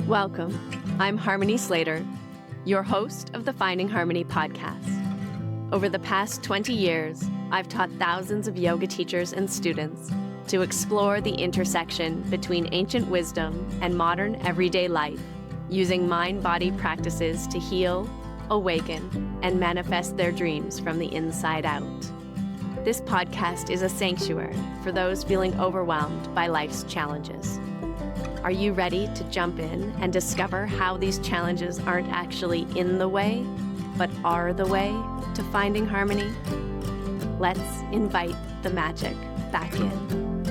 Welcome. I'm Harmony Slater, your host of the Finding Harmony podcast. Over the past 20 years, I've taught thousands of yoga teachers and students to explore the intersection between ancient wisdom and modern everyday life, using mind-body practices to heal, awaken, and manifest their dreams from the inside out. This podcast is a sanctuary for those feeling overwhelmed by life's challenges. Are you ready to jump in and discover how these challenges aren't actually in the way, but are the way to finding harmony? Let's invite the magic back in.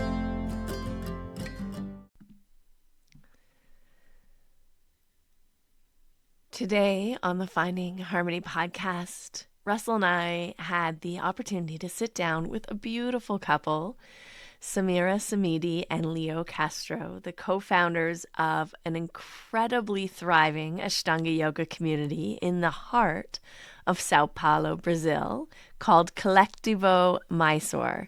Today on the Finding Harmony podcast, Russell and I had the opportunity to sit down with a beautiful couple, Samira and Leo Castro, the co-founders of an incredibly thriving Ashtanga yoga community in the heart of São Paulo, Brazil, called Coletivo Mysore.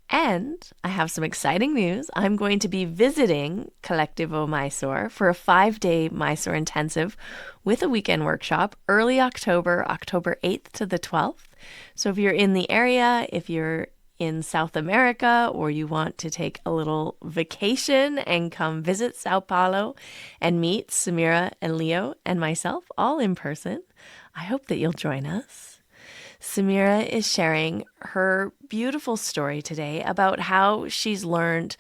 And I have some exciting news. I'm going to be visiting Coletivo Mysore for a 5-day Mysore intensive with a weekend workshop early October 8th to the 12th. So if you're in the area, if you're in South America, or you want to take a little vacation and come visit São Paulo and meet Samira and Leo and myself all in person, I hope that you'll join us. Samira is sharing her beautiful story today about how she's learned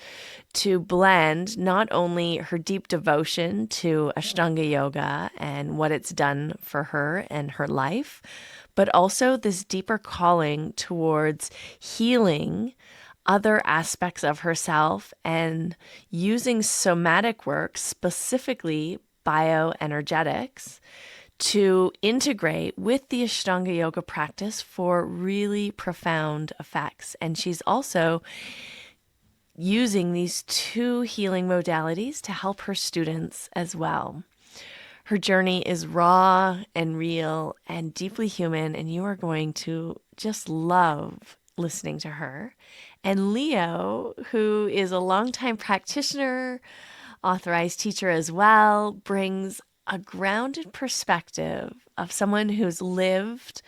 to blend not only her deep devotion to Ashtanga yoga and what it's done for her and her life, but also this deeper calling towards healing other aspects of herself and using somatic work, specifically bioenergetics, to integrate with the Ashtanga yoga practice for really profound effects. And she's also using these two healing modalities to help her students as well. Her journey is raw and real and deeply human, and you are going to just love listening to her. And Leo, who is a longtime practitioner, authorized teacher as well, brings a grounded perspective of someone who's lived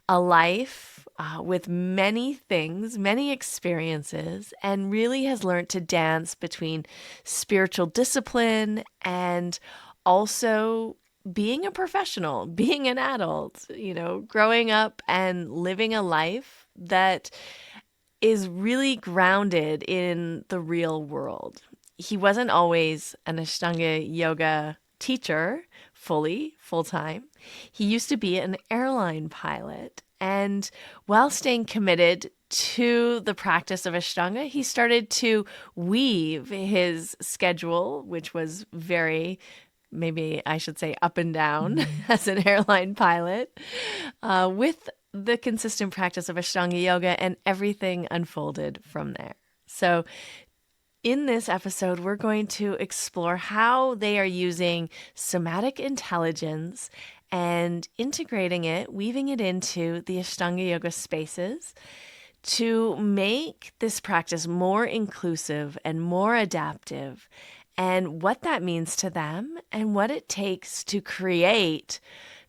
a life with many things, many experiences, and really has learned to dance between spiritual discipline and also being a professional, being an adult, growing up and living a life that is really grounded in the real world. He wasn't always an Ashtanga yoga teacher full-time. He used to be an airline pilot. And while staying committed to the practice of Ashtanga, he started to weave his schedule, which was very, maybe I should say up and down as an airline pilot, with the consistent practice of Ashtanga yoga, and everything unfolded from there. So in this episode, we're going to explore how they are using somatic intelligence and integrating it, weaving it into the Ashtanga yoga spaces to make this practice more inclusive and more adaptive, and what that means to them and what it takes to create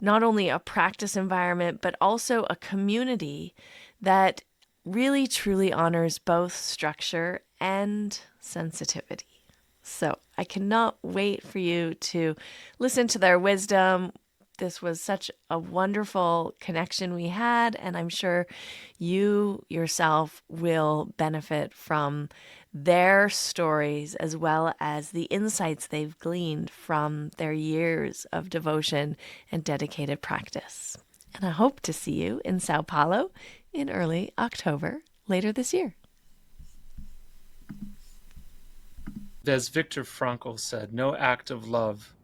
not only a practice environment, but also a community that really truly honors both structure and sensitivity. So I cannot wait for you to listen to their wisdom. This was such a wonderful connection we had, and I'm sure you yourself will benefit from their stories as well as the insights they've gleaned from their years of devotion and dedicated practice. And I hope to see you in São Paulo in early October later this year. As Viktor Frankl said, no act of love,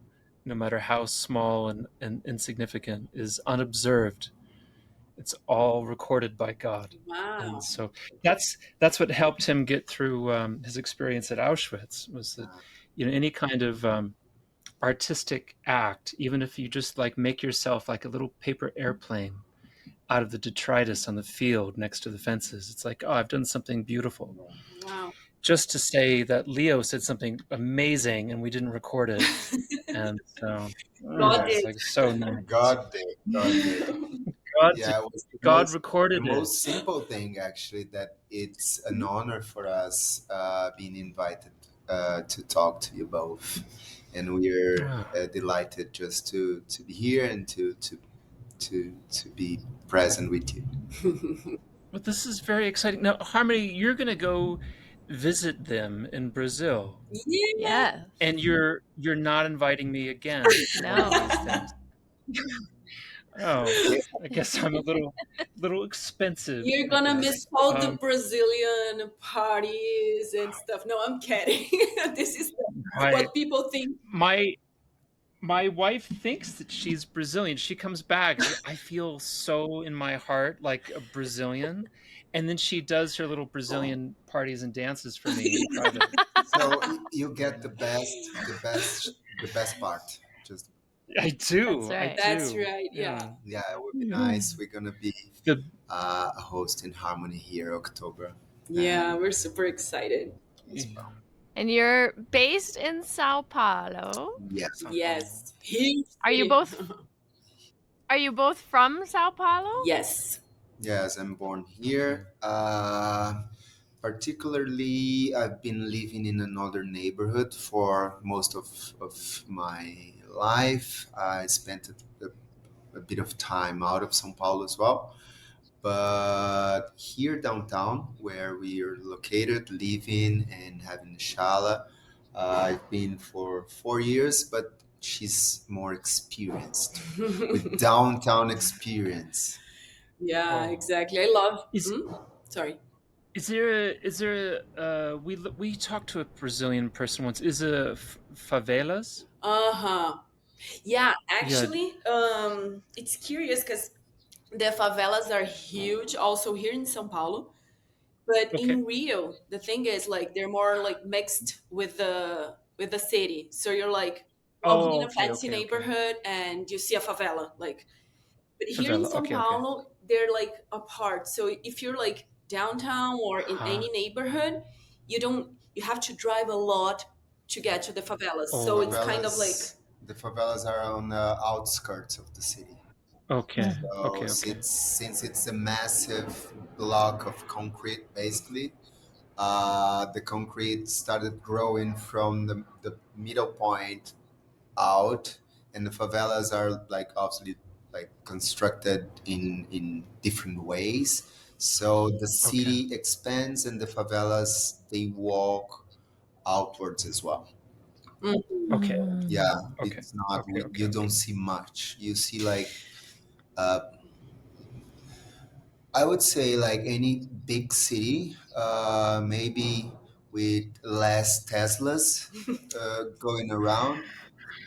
no matter how small and insignificant, is unobserved. It's all recorded by God. Wow. And so that's what helped him get through his experience at Auschwitz, was that any kind of artistic act, even if you just make yourself like a little paper airplane out of the detritus on the field next to the fences, it's like, oh, I've done something beautiful. Wow. just to say that Leo said something amazing and we didn't record it. And so God it's did. like so nice. God did. God did. God, Yeah, it was God the recorded it. most simple thing actually, that it's an honor for us being invited to talk to you both, and we're Oh, delighted just to be here and to be present with you. but this is very exciting. Now, Harmony, you're going to go visit them in Brazil, Yeah. Yes. and you're not inviting me again to one of these No. things. Oh, I guess I'm a little expensive, You're I gonna miss guess. all the Brazilian parties and stuff. No, I'm kidding. This is My what people think. my my wife thinks that she's Brazilian. She comes back, she's, I feel so in my heart like a Brazilian, and then she does her little Brazilian parties and dances for me in private. So you get the best part. Just I That's do, I right. That's do. right. Yeah. Yeah. yeah, it would be Mm. nice. We're gonna be The a host in Harmony here October, Yeah, and we're super excited. as yeah, well. And you're based in Sao Paulo. Yes. São Paulo. Yes. Huge Are you city. both are you both from Sao Paulo? Yes. Yes, I'm born here. Particularly, I've been living in another neighborhood for most of my life. I spent a bit of time out of São Paulo as well. But here downtown, where we are located, living and having a shala, I've been for 4 years, but she's more experienced with downtown experience. Yeah, Oh, exactly. I love. is Sorry. we talked to a Brazilian person once. Is a favelas? Uh-huh. Yeah, Yeah. actually, it's curious because the favelas are huge also here in São Paulo. But Okay. in Rio, the thing is like they're more like mixed with the city. So you're like walking in Oh, a okay, fancy okay, okay. neighborhood and you see a favela. Like, but here in Favela. São Okay, okay. Paulo, they're like apart. So if you're like downtown or in Huh. any neighborhood, you have to drive a lot to get to the favelas. The So Oh, it's kind of like favelas are on the outskirts of the city. okay, Mm. So okay, okay. since it's a massive block of concrete, basically, the concrete started growing from the middle point out, and the favelas are like obviously like constructed in different ways. So the Okay. city expands, and the favelas they walk outwards as well. Mhm. Okay. Yeah, Mm. Okay. it's not Okay, okay, you don't okay. see much. You see like uh, I would say like any big city, maybe with less Teslas going around,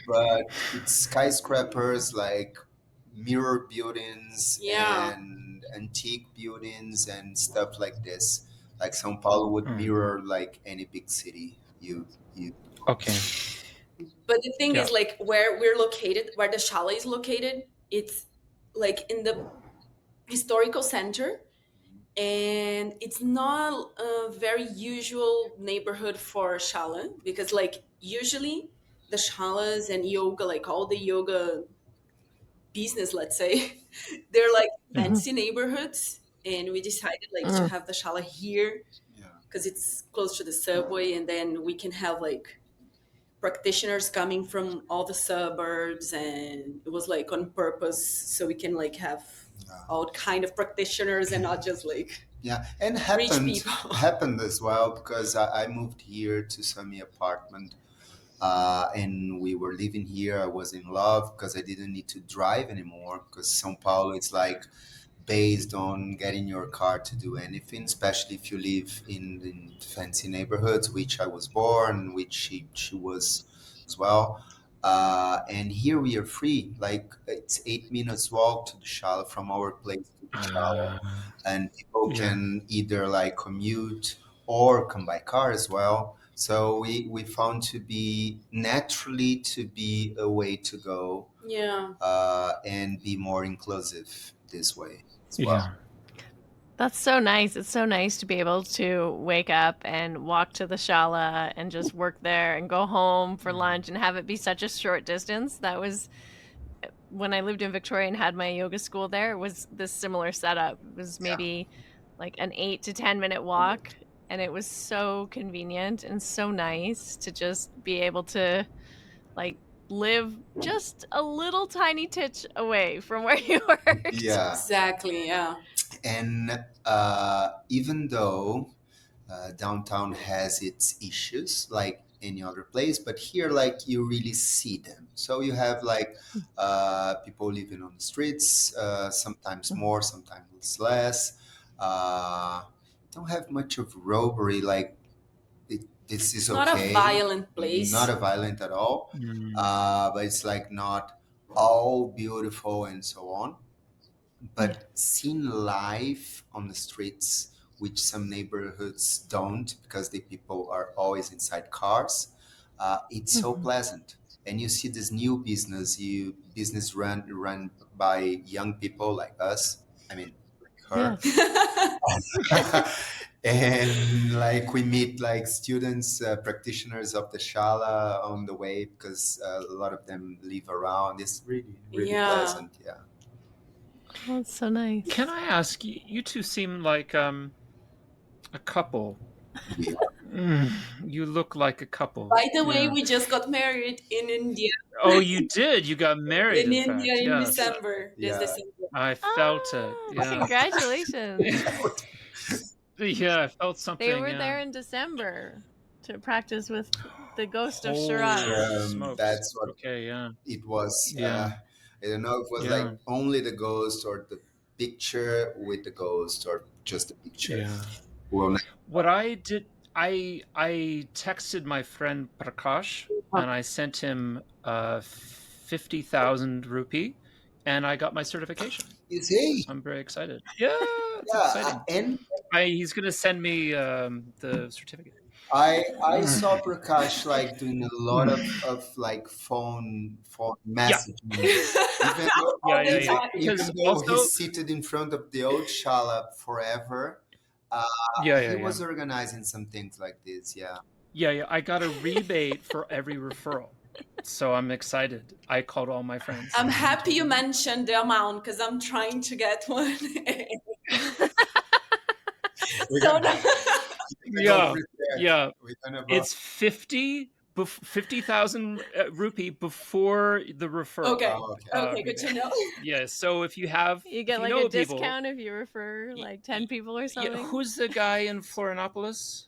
but it's skyscrapers like mirror buildings Yeah. and antique buildings and stuff like this. Like São Paulo would Mm, mirror like any big city. You okay. But the thing Yeah. is, like, where we're located, where the chalet is located, it's like in the historical center, and it's not a very usual neighborhood for shala because, like, usually the shalas and yoga, like all the yoga business, let's say, they're like Mm, fancy neighborhoods, and we decided like to Mm. have the shala here yeah. because it's close to the subway, and then we can have like practitioners coming from all the suburbs, and it was like on purpose so we can like have Yeah. all kind of practitioners and not just like Yeah, and rich happened people. happened as well because I moved here to Sami apartment, and we were living here. I was in love because I didn't need to drive anymore. Because São Paulo is like based on getting your car to do anything, especially if you live in fancy neighborhoods, which I was born, which she was as well. And here we are free. Like it's 8 minutes walk to the Shala from our place to the Shala, uh, and people yeah. can either like commute or come by car as well. So we found to be naturally to be a way to go Yeah. and be more inclusive this way as well. Yeah. That's so nice. It's so nice to be able to wake up and walk to the shala and just work there and go home for lunch and have it be such a short distance. That was when I lived in Victoria and had my yoga school there, it was this similar setup. It was Yeah, maybe like an 8 to 10-minute walk, and it was so convenient and so nice to just be able to, like, live just a little tiny titch away from where you worked. yeah. Exactly. Yeah. And even though downtown has its issues like any other place, but here like you really see them. So you have like people living on the streets, sometimes more, sometimes less. Don't have much of robbery, like this is It's not a okay, violent not place. a violent at all, Mm. but it's like not all beautiful and so on. Yeah. But seeing life on the streets, which some neighborhoods don't because the people are always inside cars, it's so Mhm. pleasant. And you see this new business run by young people like us. I mean, like her. Yes. And like we meet like students, practitioners of the shala on the way because a lot of them live around. It's really, really Yeah. pleasant. Yeah. Oh, it's so nice. Can I ask you? You two seem like a couple. We Mm, you look like a couple. By the way, Yeah. we just got married in India. Oh, you did. You got married, In in India fact. in Yes. December. This Yeah. December. I felt it. Oh, Yeah. congratulations. Yeah, I felt They something. were Yeah. there in December to practice with the ghost of Holy Shiraz. smokes. That's what Okay. Yeah. it was. Yeah. I don't know if it was Yeah. like only the ghost or the picture with the ghost or just the picture. Yeah. Well, not- What I did, I texted my friend Prakash and I sent him 50,000 rupee and I got my certification. you see, So I'm very excited. Yeah, it's yeah, exciting. and He's gonna send me the certificate. I Mm. saw Prakash like doing a lot of like phone Yeah, messaging, even though yeah, All yeah, the yeah. time. Because he's also, seated in front of the old shala forever. Uh, yeah, yeah, he yeah, was organizing some things like this. Yeah. yeah, yeah. I got a rebate for every referral, so I'm excited. I called all my friends I'm and happy told you them. mentioned the amount because I'm trying to get one. We're So gonna, no- we're gonna go Yeah, prepared. yeah. We're gonna go. It's 50,000 rupee before the referral okay. Oh, okay. Okay, good rebate. to know. Yeah. So You if get you like know a of people, discount if you refer y- like y- 10 people or yeah, something. who's the guy in Florianopolis?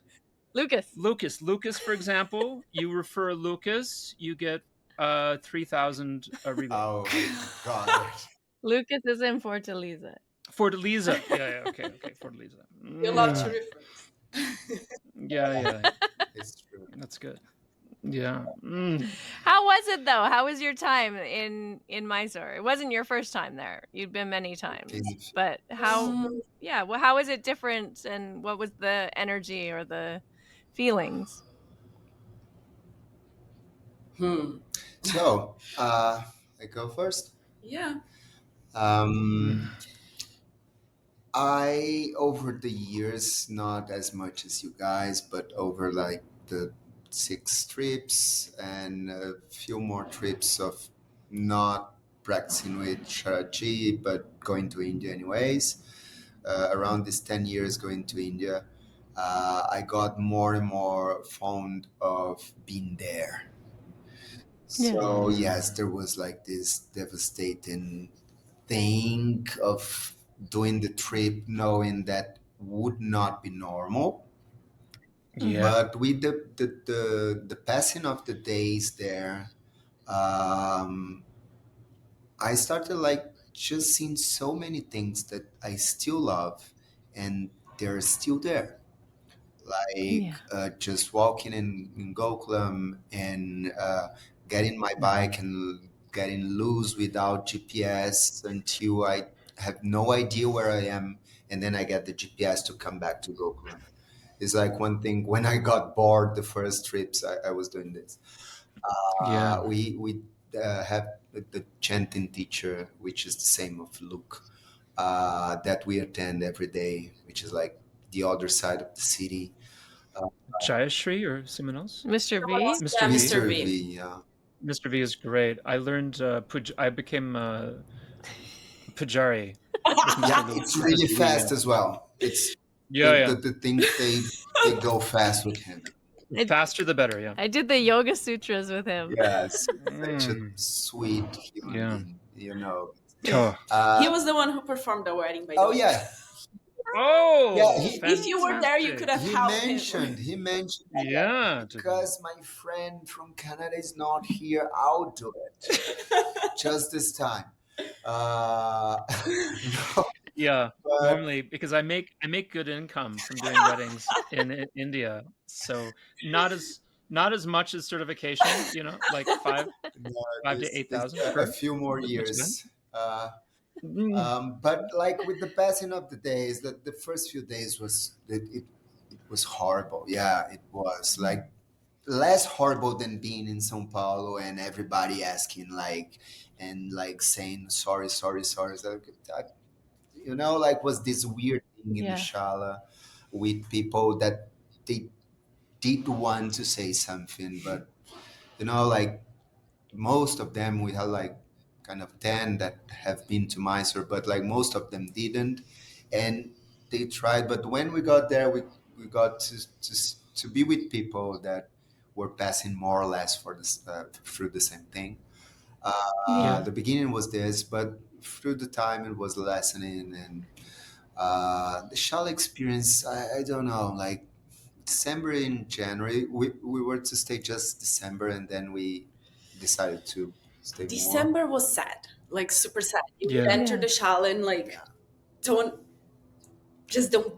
Lucas. Lucas, for example, you refer Lucas, you get 3,000 rebate. Oh my God. Lucas is in Fortaleza. Fortaleza. Yeah, yeah, okay, Fortaleza. You love to Mm, refer. yeah, yeah, It's true. that's good. Yeah. Mm. How was it though? How was your time in Mysore? It wasn't your first time there. You'd been many times. It's- But how yeah, well how was it different and what was the energy or the feelings? Hmm. So, I go first. Yeah. Um, I, over the years, not as much as you guys, but over like the 6 trips and a few more trips of not practicing with Sharaji, but going to India anyways. Around these 10 years going to India, I got more and more fond of being there. Yeah. So, yes, there was like this devastating thing of doing the trip knowing that would not be normal. Mhm. Yeah. But with the passing of the days there, um, I started like just seeing so many things that I still love and they're still there. Like Yeah. just walking in Gokulam and getting my Mhm. bike and getting loose without GPS until I have no idea where I am, and then I get the GPS to come back to Gokulam. It's like one thing when I got bored the first trips I was doing this. Yeah. We have the chanting teacher, which is the same of Luke. that we attend every day, which is like the other side of the city. Jayashri or someone else? Mr. Someone V? else, yeah, Mr. V. Mr. Mr. V. V, yeah. Mr. V is great. I learned I became Pujari with Mr. Yeah, Lee. it's really Mr. V. fast as well. It's Yeah, yeah. the things they go fast with him. The faster the better. Yeah. I did the Yoga Sutras with him. Yes, such a Mm, sweet human yeah. being, you know. Oh. He was the one who performed the wedding, by the Oh way. yeah, Oh, yeah. If you were there, you could have He helped mentioned him. Yeah. because my friend from Canada is not here. I'll do it just this time. No, Yeah. but Normally, because I make good income from doing weddings in India, so not as much as certification. You know, like no, five to eight there's thousand a per, few more but not too bad. years. Mm, But like with the passing of the days, the first few days it was horrible. Yeah, it was like less horrible than being in São Paulo and everybody asking like and like saying sorry, sorry, sorry. So, you know, like was this weird thing in the Yeah. shala with people that they did want to say something, but you know, like most of them we had like kind of 10 that have been to Mysore, but like most of them didn't, and they tried. But when we got there, we got to be with people that were passing more or less for this through the same thing. yeah. The beginning was this, but through the time it was lessening, and the shala experience, I don't know, like December and January, we were to stay just December, and then we decided to stay more. December was sad, like super sad. You would Yeah. enter Yeah. the shala and like Yeah. don't just don't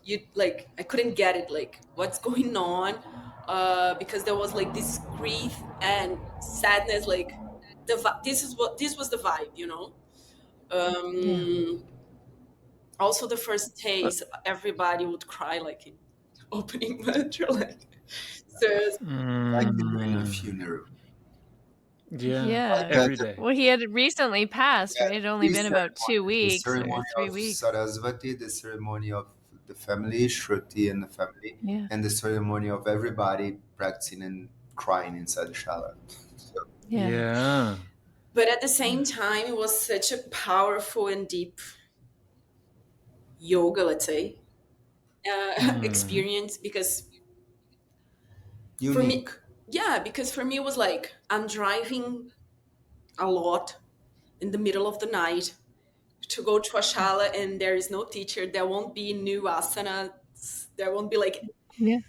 you like I couldn't get it, like what's going on, because there was like this grief and sadness, like this was the vibe, you know. Yeah. Also the first Uh, days everybody would cry like in opening mantra, like so Like during a mm, funeral. yeah. Yeah. Because Every day. Well, he had recently passed, right? It had only three been about 2 ceremonies, the weeks or ceremony 3 of weeks. Sarasvati, the ceremony of the family, Shruti and the family, Yeah. and the ceremony of everybody practicing and crying inside the shala. So, Yeah. Yeah. but at the same time it was such a powerful and deep yoga, let's say, Mm, experience, because for me, unique. yeah, because for me it was like I'm driving a lot in the middle of the night to go to a shala and there is no teacher, there won't be new asanas, there won't be like, Yeah.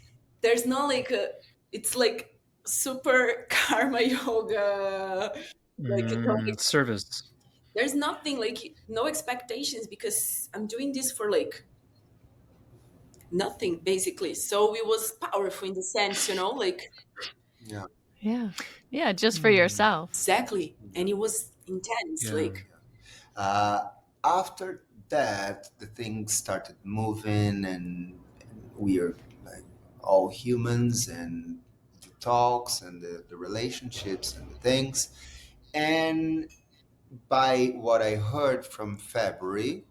there's no like a, it's like super karma yoga, like service. there's nothing, like no expectations, because I'm doing this for like nothing basically. So it was powerful in the sense, you know, like Yeah. Yeah. Yeah, just for Mm, yourself. exactly, and it was intense, yeah. like After that, the things started moving, and we are like all humans, and the talks and the relationships and the things. And by what I heard from February,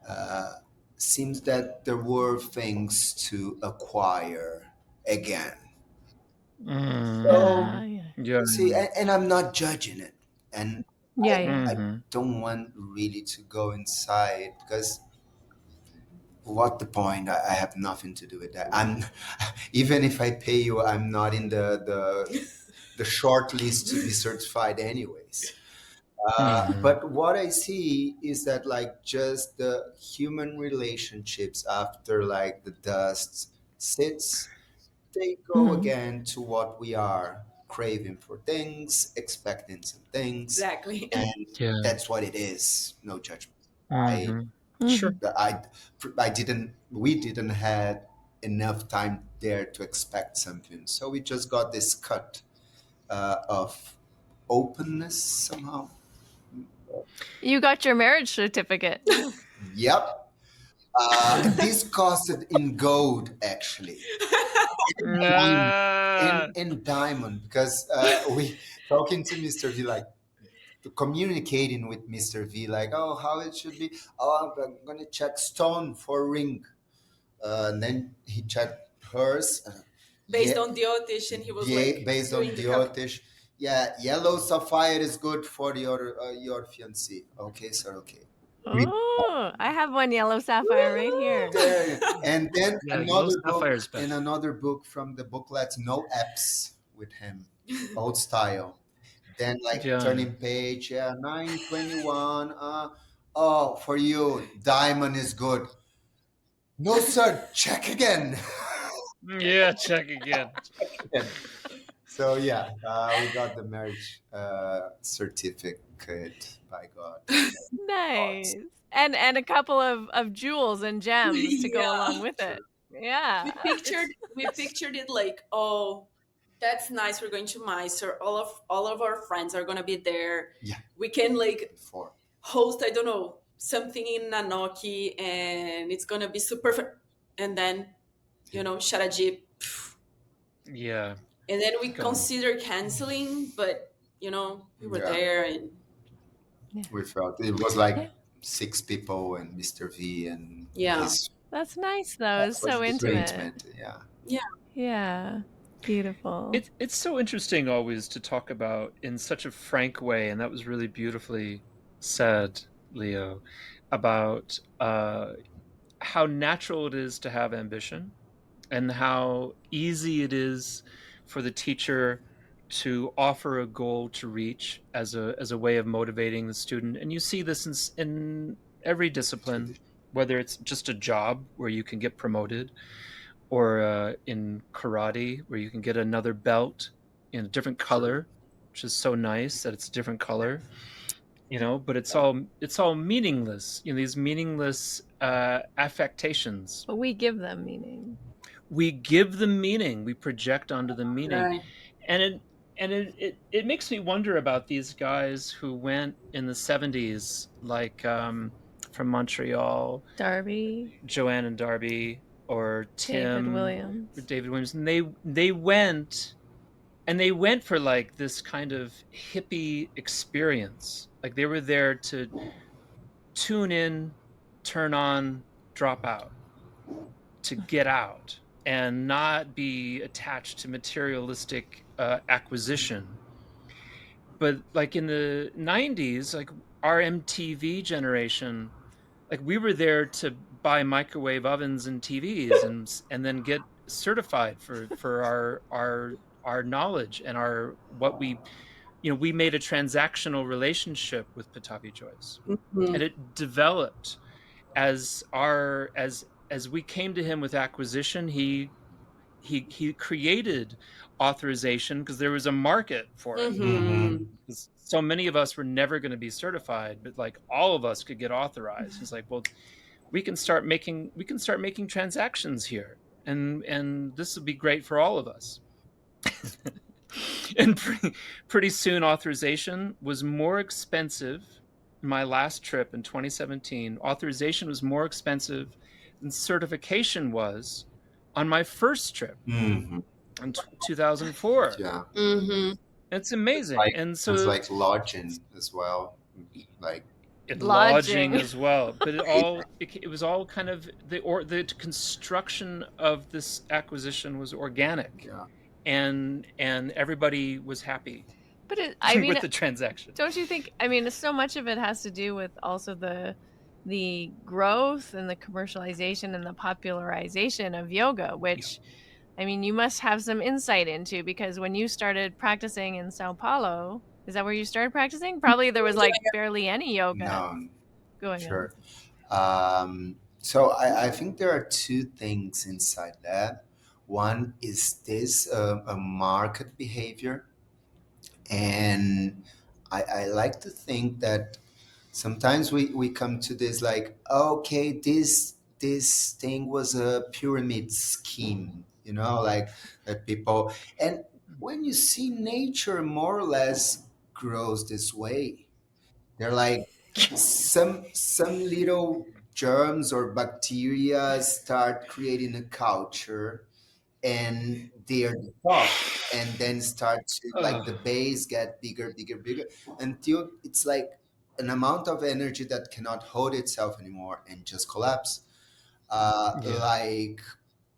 uh, seems that there were things to acquire again. So, Yeah. Yeah. see, and I'm not judging it. And Yeah, I, yeah. I Hmm. don't want really to go inside because what the point? I have nothing to do with that. I'm even if I pay you, I'm not in the short list to be certified anyways. Hmm. But what I see is that like just the human relationships after like the dust sits, they go Mhm. again to what we are craving for things, expecting some things, exactly. and Yeah. that's what it is. No judgment. I, Hmm. Sure. Mhm. I, I didn't. We didn't had enough time there to expect something, so we just got this cut of openness somehow. You got your marriage certificate. Yep. This costed in gold actually. Diamond. Ah, In diamond because we talking to Mr. V like communicating with Mr. V, like, oh, how it should be. Oh, I'm gonna check stone for ring. And then he checked hers. Based Yeah, on the audition, he was yeah, like based on doing the the Otish. Yeah, yellow sapphire is good for your fiancé. Okay, sir. Okay. We Oh, I have one yellow sapphire right here. there, and then Yeah, yellow sapphire is in best. another book from the booklets, no apps with him, old style. Then like Yeah. turning page, yeah, 921. Oh, for you, diamond is good. No, sir. Check again. Yeah, check again. So yeah, we got the marriage certificate. By God. Nice. And a couple of jewels and gems to go yeah. along with it. Yeah. We pictured it like, oh, that's nice. We're going to Mysore. All of our friends are gonna be there. Yeah, We can like before. host, I don't know, something in Nanoki, and it's gonna be super fun. And then, Sharaji, Yeah. and then we Gone. considered canceling, but we were Yeah, there, and we felt it was Yeah. like six people and Mr. V and yeah, his That's nice though. It's was so super intimate. intimate. Yeah. yeah. Yeah. Beautiful. It's so interesting always to talk about in such a frank way, and that was really beautifully said, Leo, about how natural it is to have ambition and how easy it is for the teacher to offer a goal to reach as a way of motivating the student. And you see this in every discipline, whether it's just a job where you can get promoted, or in karate where you can get another belt in a different color, which is so nice that it's a different color. But it's all meaningless. These meaningless affectations. But we give them meaning. We give them meaning. We project onto them meaning, Right. and it makes me wonder about these guys who went in the 70s, like from Montreal, Darby, Joanne and Darby, or David Tim, or Williams. David Williams, and they went for like this kind of hippie experience. Like they were there to tune in, turn on, drop out, to get out and not be attached to materialistic acquisition. But like in the 90s, like our MTV generation, like we were there to buy microwave ovens and TVs, and then get certified for our knowledge and our what we made a transactional relationship with Patapi Joyce, and Mhm. it developed as we came to him with acquisition. He created authorization because there was a market for it. Mm-hmm. Mhm. 'Cause so many of us were never going to be certified, but like all of us could get authorized. He's like, well, we can start making transactions here, and this would be great for all of us. And pretty soon authorization was more expensive. My last trip in 2017, authorization was more expensive than certification was on my first trip Mm-hmm. in 2004. Yeah. Mhm. It's amazing. And It's so like lodging as well. Like lodging Lodging. as well, but it was all kind of the construction of this acquisition was organic, yeah. and everybody was happy But I mean, with the transaction. don't you think? I mean, so much of it has to do with also the growth and the commercialization and the popularization of yoga, which I mean, you must have some insight into because when you started practicing in Sao Paulo, is that where you started practicing? Probably there was like barely any yoga No, going on. sure. So I think there are two things inside that. One is this a market behavior, and I like to think that sometimes we come to this like, okay, this thing was a pyramid scheme, like that people, and when you see nature more or less grows this way, they're like some little germs or bacteria start creating a culture, and they are the top, and then start to like the Oh, base get bigger, bigger, bigger, until it's like an amount of energy that cannot hold itself anymore and just collapse. yeah, Like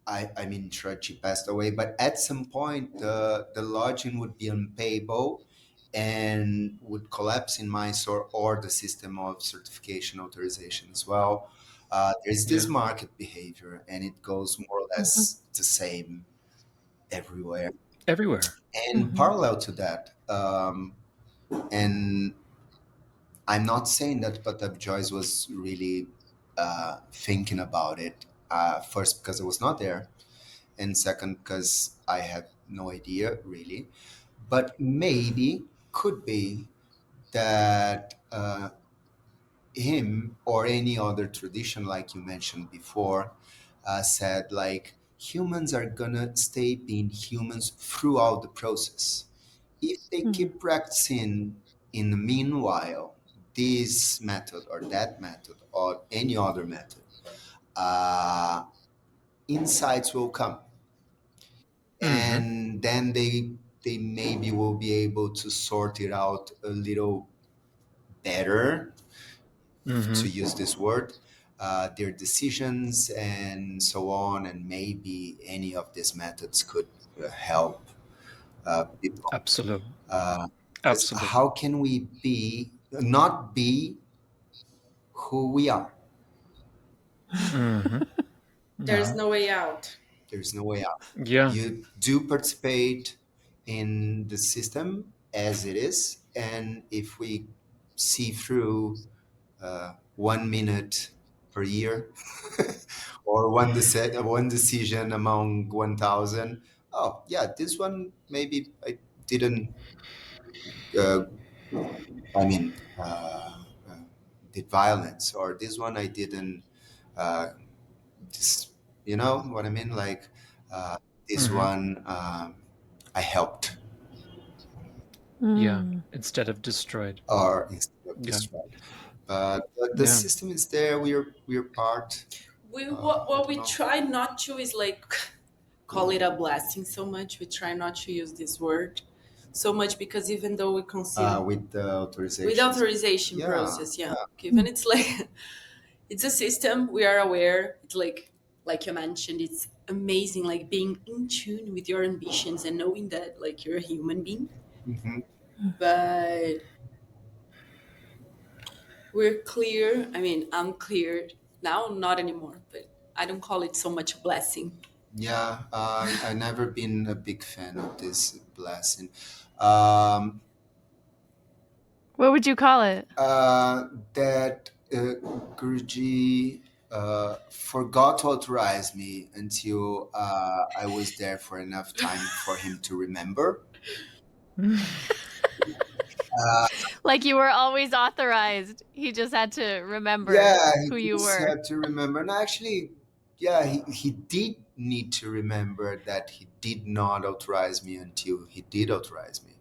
I mean, sure, she passed away, but at some point, the lodging would be unpayable and would collapse in Mysore, or the system of certification authorization as well. There's this yeah. market behavior, and it goes more or Mhm. less the same everywhere. Everywhere. And Mhm. parallel to that, and I'm not saying that Patab Joyce was really thinking about it. First, because I was not there, and second, because I have no idea really. But maybe could be that him or any other tradition, like you mentioned before, said like humans are gonna stay being humans throughout the process. If they Mhm. keep practicing in the meanwhile this method or that method or any other method, uh, insights will come, Mm-hmm. and then they maybe will be able to sort it out a little better, Mm-hmm. to use this word, their decisions and so on, and maybe any of these methods could help people. Absolutely. Because Absolutely. how can we be not be who we are? Mm-hmm. There's Mm-hmm. no way out. There's no way out. Yeah. You do participate in the system as it is, and if we see through 1 minute per year, or one decision among 1,000. Oh, yeah, this one maybe I didn't. Uh, I mean, did violence, or this one I didn't. Uh, this, you know what I mean? Like this Mm-hmm. one, I helped, Yeah. Mm. Instead of destroyed. or instead of Yeah. destroyed. But the Yeah. system is there. We're part. We I what don't we know. try not to is like call it a blessing so much. We try not to use this word so much because even though we consider With the with authorizations. authorization Yeah, process, yeah, yeah. even it's like it's a system we are aware. It's like you mentioned, it's amazing, like being in tune with your ambitions and knowing that like you're a human being. Hmm. But we're clear. I mean, I'm cleared now, not anymore, but I don't call it so much a blessing. Yeah, I never been a big fan of this blessing. Um, What would you call it? that Guruji forgot to authorize me until I was there for enough time for him to remember. Uh, Like you were always authorized. He just had to remember yeah, who he you just were. had to remember. And actually, yeah, he did need to remember that he did not authorize me until he did authorize me.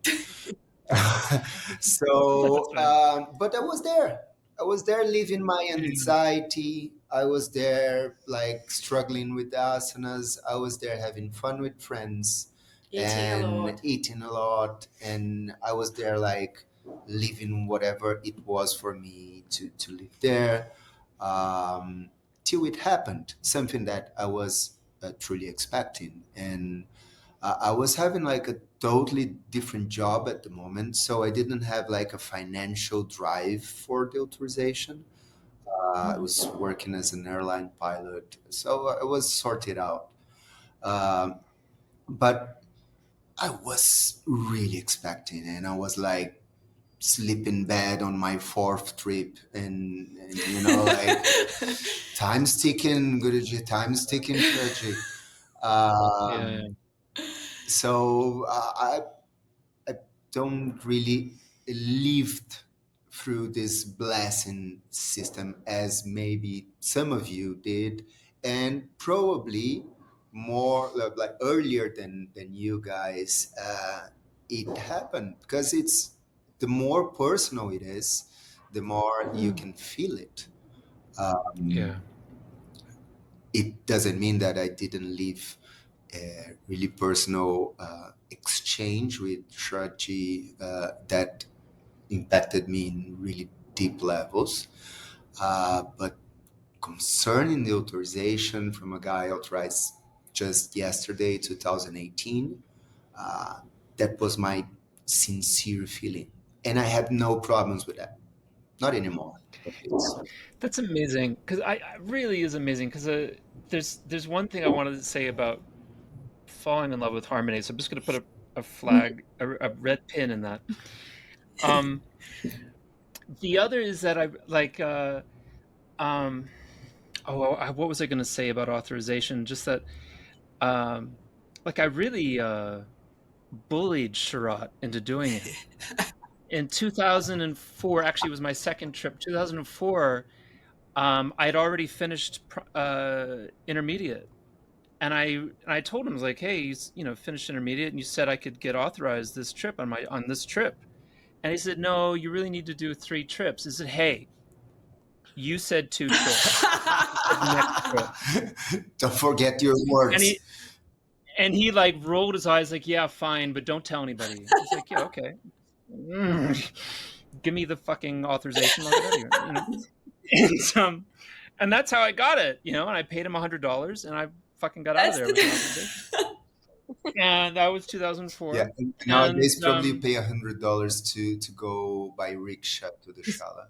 That's So, right. but I was there. I was there living my Yeah. anxiety. I was there like struggling with the asanas. I was there having fun with friends Eating a and lot. eating a lot. And I was there like living whatever it was for me to live there, till it happened, something that I was truly expecting. And I was having like a totally different job at the moment, so I didn't have like a financial drive for the authorization. I Mm. was working as an airline pilot, so I was sorted out. Um, but I was really expecting, and I was like sleep in bed on my fourth trip, and like time's ticking, Guruji, time's ticking, Shraji. Yeah. Yeah. Um, so I don't really lived through this blessing system as maybe some of you did, and probably more like earlier than you guys. It happened because it's the more personal it is, the more you Mm. can feel it. Yeah. It doesn't mean that I didn't live a really personal exchange with Shraji that impacted me in really deep levels. But concerning the authorization from a guy authorized just yesterday, 2018, that was my sincere feeling. And I had no problems with that. Not anymore. That's amazing, because I really is amazing, because there's one thing I wanted to say about falling in love with harmony. So I'm just going to put a flag, a red pin in that. The other is that I like, what was I going to say about authorization? Just that, like I really bullied Sharat into doing it. In 2004, actually, it was my second trip. 2004, I had already finished intermediate, and I told him, I was like, "Hey, finished intermediate, and you said I could get authorized this trip on this trip." And he said, "No, you really need to do 3 trips." I said, "Hey, you said 2 trips. You said next trip." Don't forget your And words. he like rolled his eyes, like, "Yeah, fine, but don't tell anybody." I was like, "Yeah, okay." Give me the fucking authorization. I'll get out of here. And that's how I got it, and I paid him $100, and I fucking got out of That's there with an authorization. And that was 2004. Yeah, and And nowadays probably you pay $100 to go by rickshaw to the shala.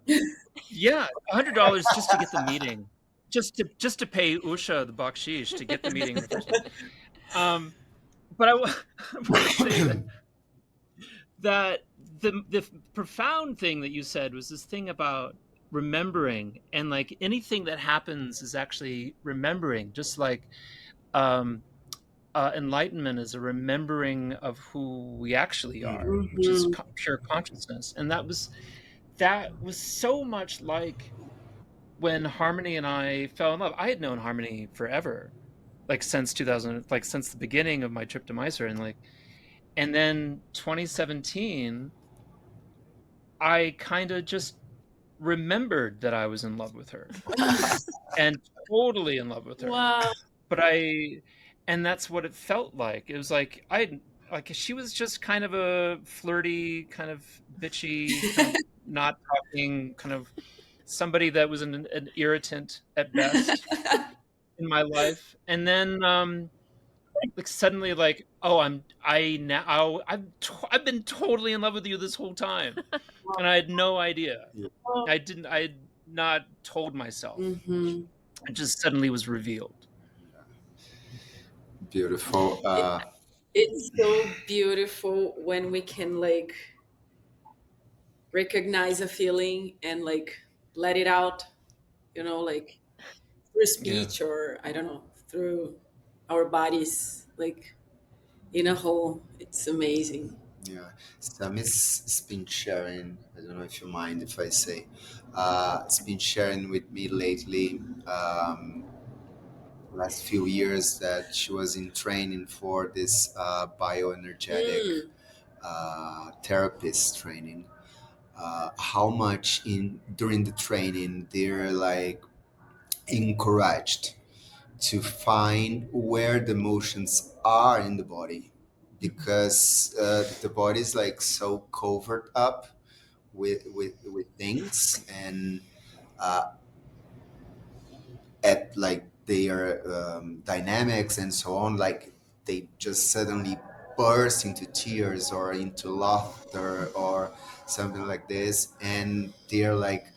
yeah, $100 just to get the meeting, just to pay Usha the bakshish to get the meeting in the first place. But I want to say that the profound thing that you said was this thing about remembering, and like anything that happens is actually remembering, just like enlightenment is a remembering of who we actually are, which is pure consciousness. And that was so much like when Harmony and I fell in love. I had known Harmony forever, like since 2000, like since the beginning of my trip to Mysore, and then 2017, I kind of just remembered that I was in love with her, and totally in love with her. Wow. But and that's what it felt like. It was like she was just kind of a flirty, kind of bitchy, kind of not talking, kind of somebody that was an irritant at best in my life. And then like suddenly, like, oh, I've been totally in love with you this whole time, and I had no idea. Yeah. I had not told myself. It just suddenly was revealed. Beautiful. It's so beautiful when we can like recognize a feeling and like let it out, like through speech, or I don't know, through our bodies, like in a whole. It's amazing. Yeah, Samis been sharing. I don't know if you mind if I say. It's been sharing with me lately, last few years, that she was in training for this bioenergetic therapist training. How much in during the training they're like encouraged to find where the emotions are in the body, because the body is like so covered up with things, and at like their dynamics and so on, like they just suddenly burst into tears or into laughter or something like this, and they're like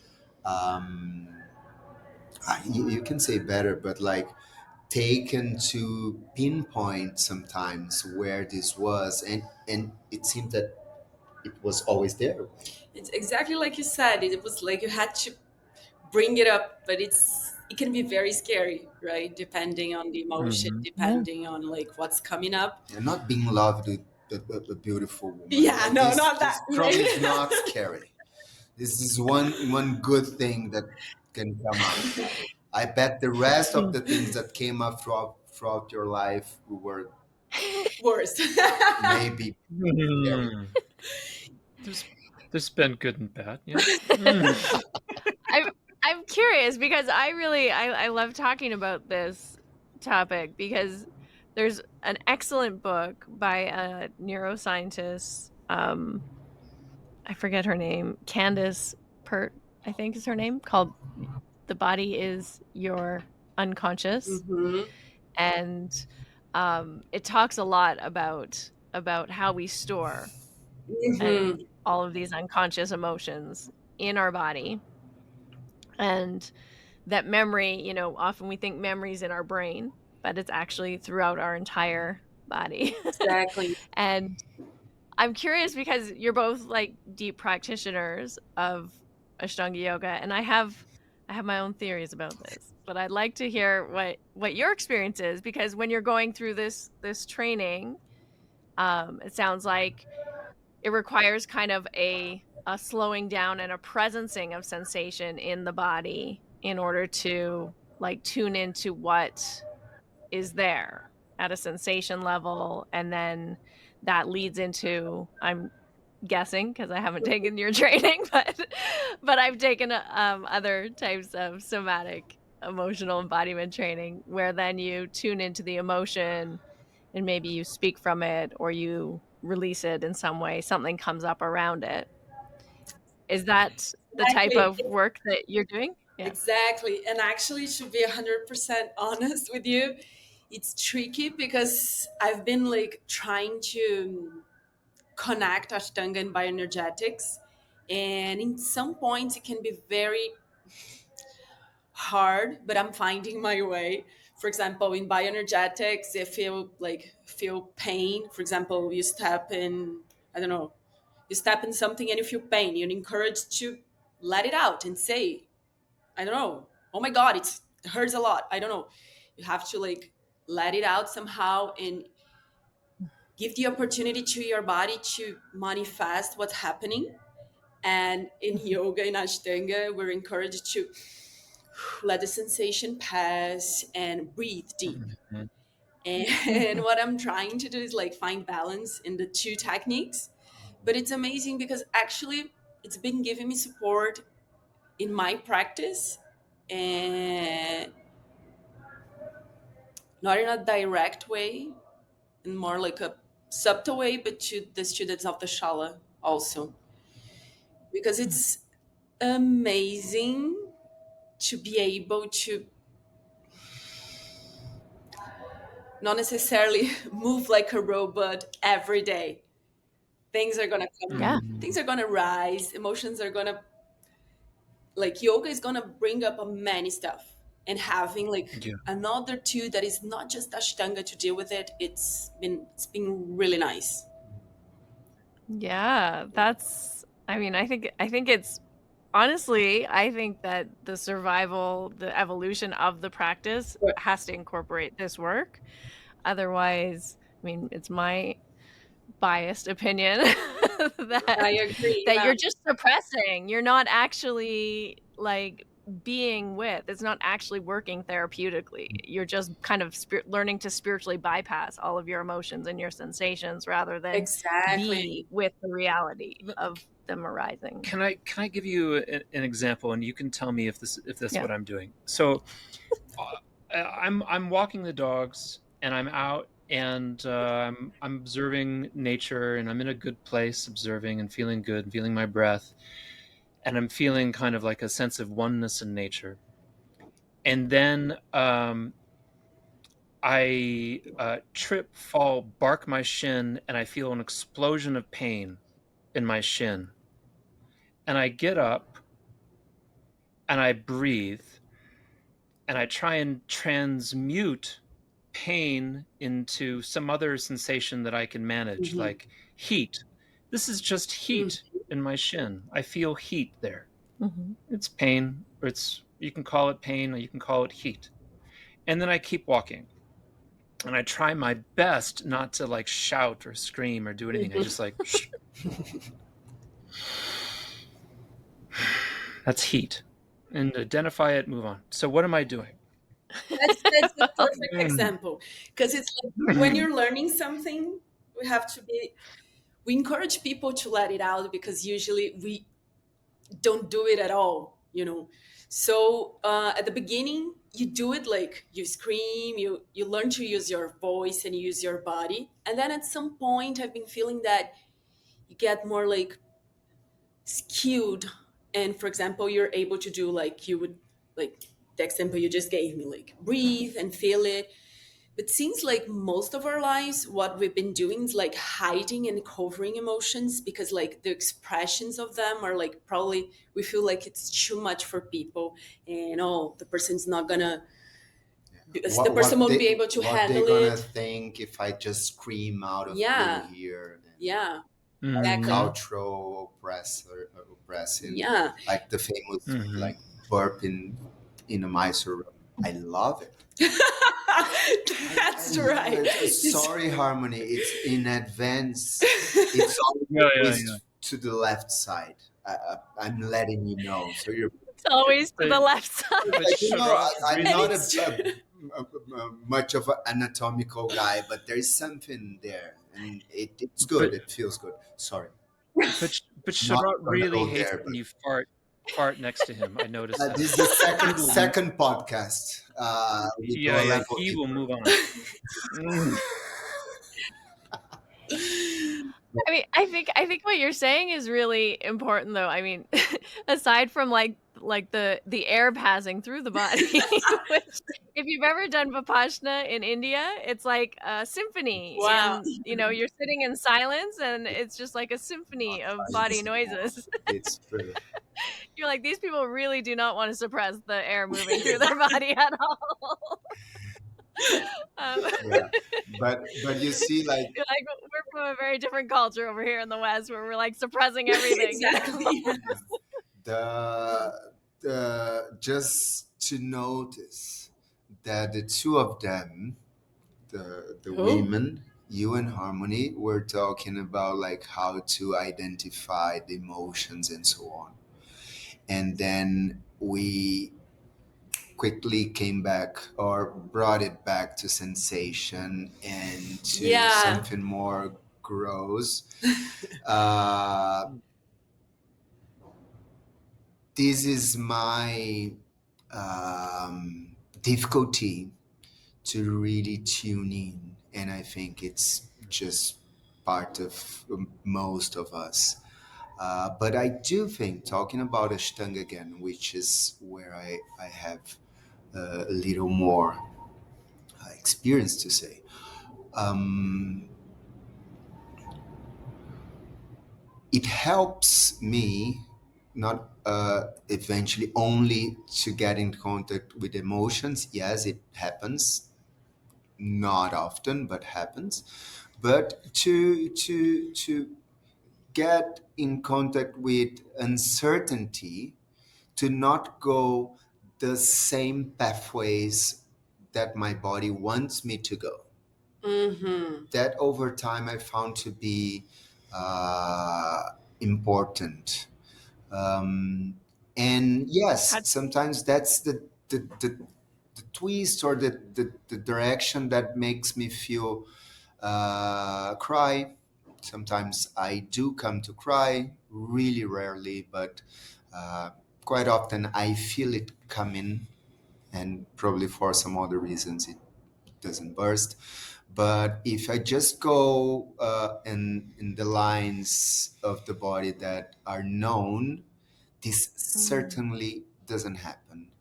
you can say better, but like taken to pinpoint sometimes where this was, and it seemed that it was always there. It's exactly like you said. It was like you had to bring it up, but it can be very scary, right? Depending on the emotion, Yeah. depending on like what's coming up. And not being loved with a beautiful woman. Yeah, Like, no, this, not this that. probably is not scary. This is one good thing that can come up. I bet the rest of the things that came up throughout your life were Worse. maybe scary. There's been good and bad. Yeah. I'm curious because I love talking about this topic because there's an excellent book by a neuroscientist. I forget her name. Candace Pert, I think is her name, called "The Body Is Your Unconscious," Mm-hmm. and it talks a lot about how we store Mm-hmm. all of these unconscious emotions in our body, and that memory, often we think memory's in our brain, but it's actually throughout our entire body. Exactly. And I'm curious because you're both like deep practitioners of Ashtanga yoga, and I have my own theories about this, but I'd like to hear what your experience is, because when you're going through this training, it sounds like it requires kind of a slowing down and a presencing of sensation in the body in order to like tune into what is there at a sensation level, and then that leads into, I'm guessing because I haven't taken your training, but I've taken other types of somatic emotional embodiment training where then you tune into the emotion and maybe you speak from it or you release it in some way, something comes up around it. Is that the type Exactly. of work that you're doing? Yeah. Exactly. And actually, to be 100% honest with you, it's tricky because I've been like trying to connect Ashtanga and bioenergetics. And in some points, it can be very hard, but I'm finding my way. For example, in bioenergetics, if you like feel pain, for example, you step in, I don't know, you step in something and you feel pain, you're encouraged to let it out and say, I don't know, oh my God, it hurts a lot. I don't know. You have to like let it out somehow and give the opportunity to your body to manifest what's happening. And in yoga, in Ashtanga, we're encouraged to let the sensation pass and breathe deep. Mhm. And what I'm trying to do is like find balance in the two techniques. But it's amazing because actually it's been giving me support in my practice, and not in a direct way, in more like a subtle way, but to the students of the Shala also. Because it's amazing to be able to not necessarily move like a robot every day. Things are gonna come, Yeah. things are gonna rise, emotions are gonna, like, yoga is gonna bring up a many stuff. And having like Yeah. another two that is not just Ashtanga to deal with it, it's been really nice. Yeah, I think it's honestly, I think that the survival, the evolution of the practice But has to incorporate this work. Otherwise, it's my biased opinion I that agree. that Yeah. you're just suppressing. You're not actually like being with. It's not actually working therapeutically. You're just kind of learning to spiritually bypass all of your emotions and your sensations rather than Exactly. be with the reality of them arising. Can I give you an example, and you can tell me if this is Yeah. what I'm doing? So I'm walking the dogs, and I'm out, and I'm observing nature, and I'm in a good place, observing and feeling good, and feeling my breath, and I'm feeling kind of like a sense of oneness in nature. And then I trip, fall, bark my shin, and I feel an explosion of pain in my shin. And I get up and I breathe and I try and transmute pain into some other sensation that I can manage, Hmm. like heat. This is just heat in my shin. I feel heat there. Hmm. It's pain, or you can call it pain or you can call it heat. And then I keep walking. And I try my best not to like shout or scream or do anything. I just like, shh, that's heat. And identify it, move on. So what am I doing? That's the perfect Mm. example, because it's like when you're learning something, we have to be. We encourage people to let it out because usually we don't do it at all. you know. So at the beginning you do it like you scream, you learn to use your voice and use your body, and then at some point I've been feeling that you get more like skewed, and for example you're able to do like you would, like the example you just gave me, like breathe and feel it. But seems like most of our lives what we've been doing is like hiding and covering emotions, because like the expressions of them are like, probably we feel like it's too much for people, and oh, the person's not gonna, the person won't be able to what they handle gonna it. think if I just scream out of blue Yeah, here, and yeah, exactly. Mm-hmm. cultural oppressive, Yeah. like the famous Mm-hmm. like burp in a Mysore. I love it. That's right. Sorry, Harmony. It's in advance. It's Yeah, yeah, yeah. always to the left side. I'm letting you know. So you're It's always to But the left side. but Sharat I'm And really not it's true. much of an anatomical guy, but there's something there, and it's good. but It feels good. Sorry, but not Sharat gonna really go hates there, when but you fart next to him. I noticed that. this is the He second will second podcast. We yeah, go a yeah, level he will deeper. move on. Mm. I think what you're saying is really important though. I mean, aside from like the air passing through the body, which if you've ever done Vipassana in India, it's like a symphony Wow. in, you're sitting in silence and It's it's just like a not symphony of body science anymore. noises. It's true. You're like, these people really do not want to suppress the air moving through their body at all. um, Yeah, but you see, like you're like, we're from a very different culture over here in the West where we're like suppressing everything, Exactly. yeah, the just to notice that the two of them, the Oh. women, you and Harmony, were talking about like how to identify the emotions and so on, and then we quickly came back or brought it back to sensation and to Yeah. something more gross. Uh, this is my difficulty to really tune in, and I think it's just part of most of us. But I do think, talking about Ashtanga again, which is where I have a little more experience to say. Um, it helps me not eventually only to get in contact with emotions. Yes, it happens, not often, but happens. But to get in contact with uncertainty, to not go the same pathways that my body wants me to go. Mm-hmm. That over time I found to be important. And How, yes, sometimes that's the twist or the direction that makes me feel cry. Sometimes I do come to cry, really rarely, but uh, quite often I feel it coming, and probably for some other reasons it doesn't burst. But if I just go in the lines of the body that are known, this mm, certainly doesn't happen.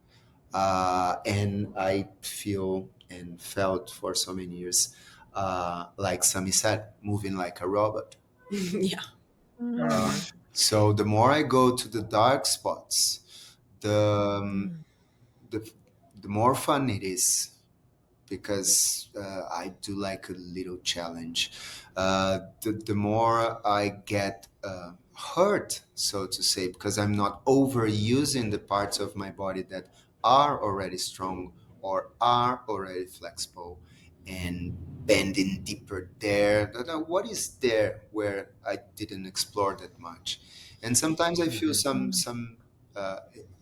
And I feel and felt for so many years, like Sami said, moving like a robot. Yeah. Mm-hmm. So the more I go to the dark spots, the mm, the, the more fun it is, because I do like a little challenge. The more I get hurt, so to say, because I'm not overusing the parts of my body that are already strong or are already flexible, and bending deeper there. What is there where I didn't explore that much? And sometimes I feel Mm-hmm. mm, some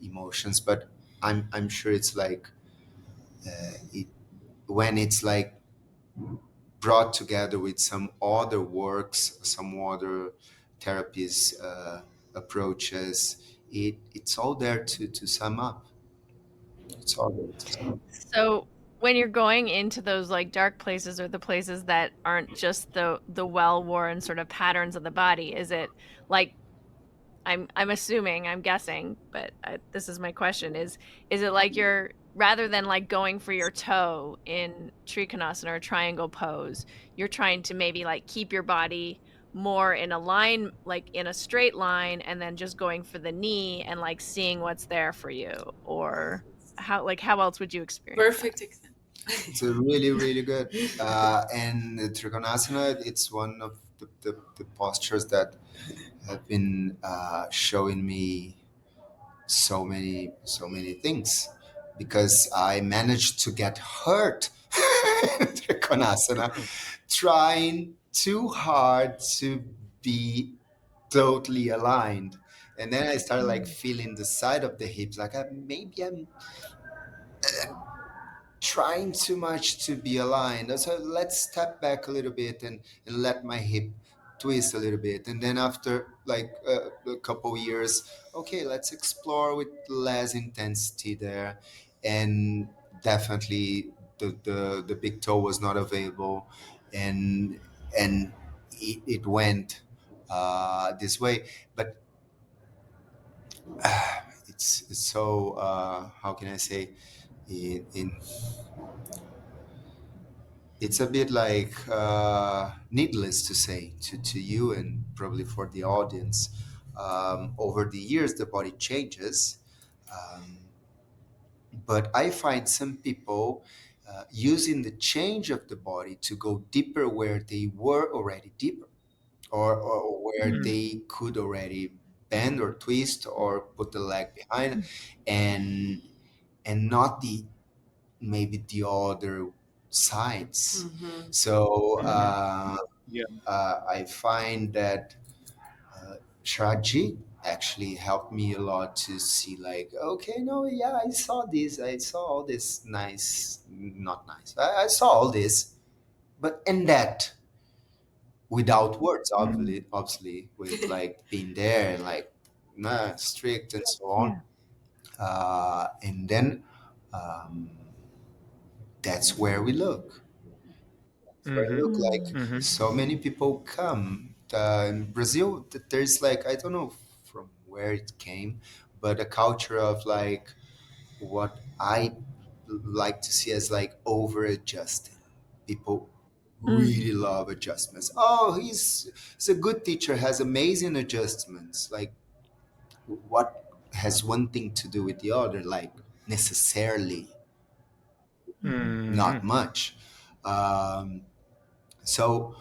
emotions, but I'm sure it's like it when it's like brought together with some other works, some other therapies, approaches, it's all there to sum up. It's all there to sum up. So when you're going into those like dark places or the places that aren't just the well-worn sort of patterns of the body, is it like I'm assuming, I'm guessing, but this is my question is it like you're rather than like going for your toe in Trikonasana or triangle pose, you're trying to maybe like keep your body more in a line, like in a straight line, and then just going for the knee and like seeing what's there for you? Or how else would you experience that? Perfect example. It's a really, really good. And the Trikonasana, it's one of the postures that have been showing me so many things, because I managed to get hurt in Trikonasana trying too hard to be totally aligned. And then I started like Mm. feeling the side of the hips, like maybe I'm trying too much to be aligned. So let's step back a little bit and let my hip twist a little bit. And then after like a couple years, okay, let's explore with less intensity there. And definitely the big toe was not available. And it went this way. But it's so, how can I say, in it's a bit like needless to say to you and probably for the audience. Over the years, the body changes, um, but I find some people using the change of the body to go deeper where they were already deeper, or where Mm. they could already bend or twist or put the leg behind, and not the maybe the other sides. Mm-hmm. So Hmm. Yeah. I find that Tragic actually helped me a lot to see like, okay, no, yeah, I saw all this nice, not nice. I saw all this, but in that, without words, Mm. obviously, with like being there and like strict and so on. Yeah. And then um, that's where we look. Where we Hmm. look like Mm. Hmm. so many people come in Brazil. There's like, I don't know from where it came, but a culture of like what I like to see as like over adjusting. People Mm. really love adjustments. Oh, he's a good teacher, has amazing adjustments. Like, what has one thing to do with the other? Like, necessarily Mhm. not Hmm. much. Um, so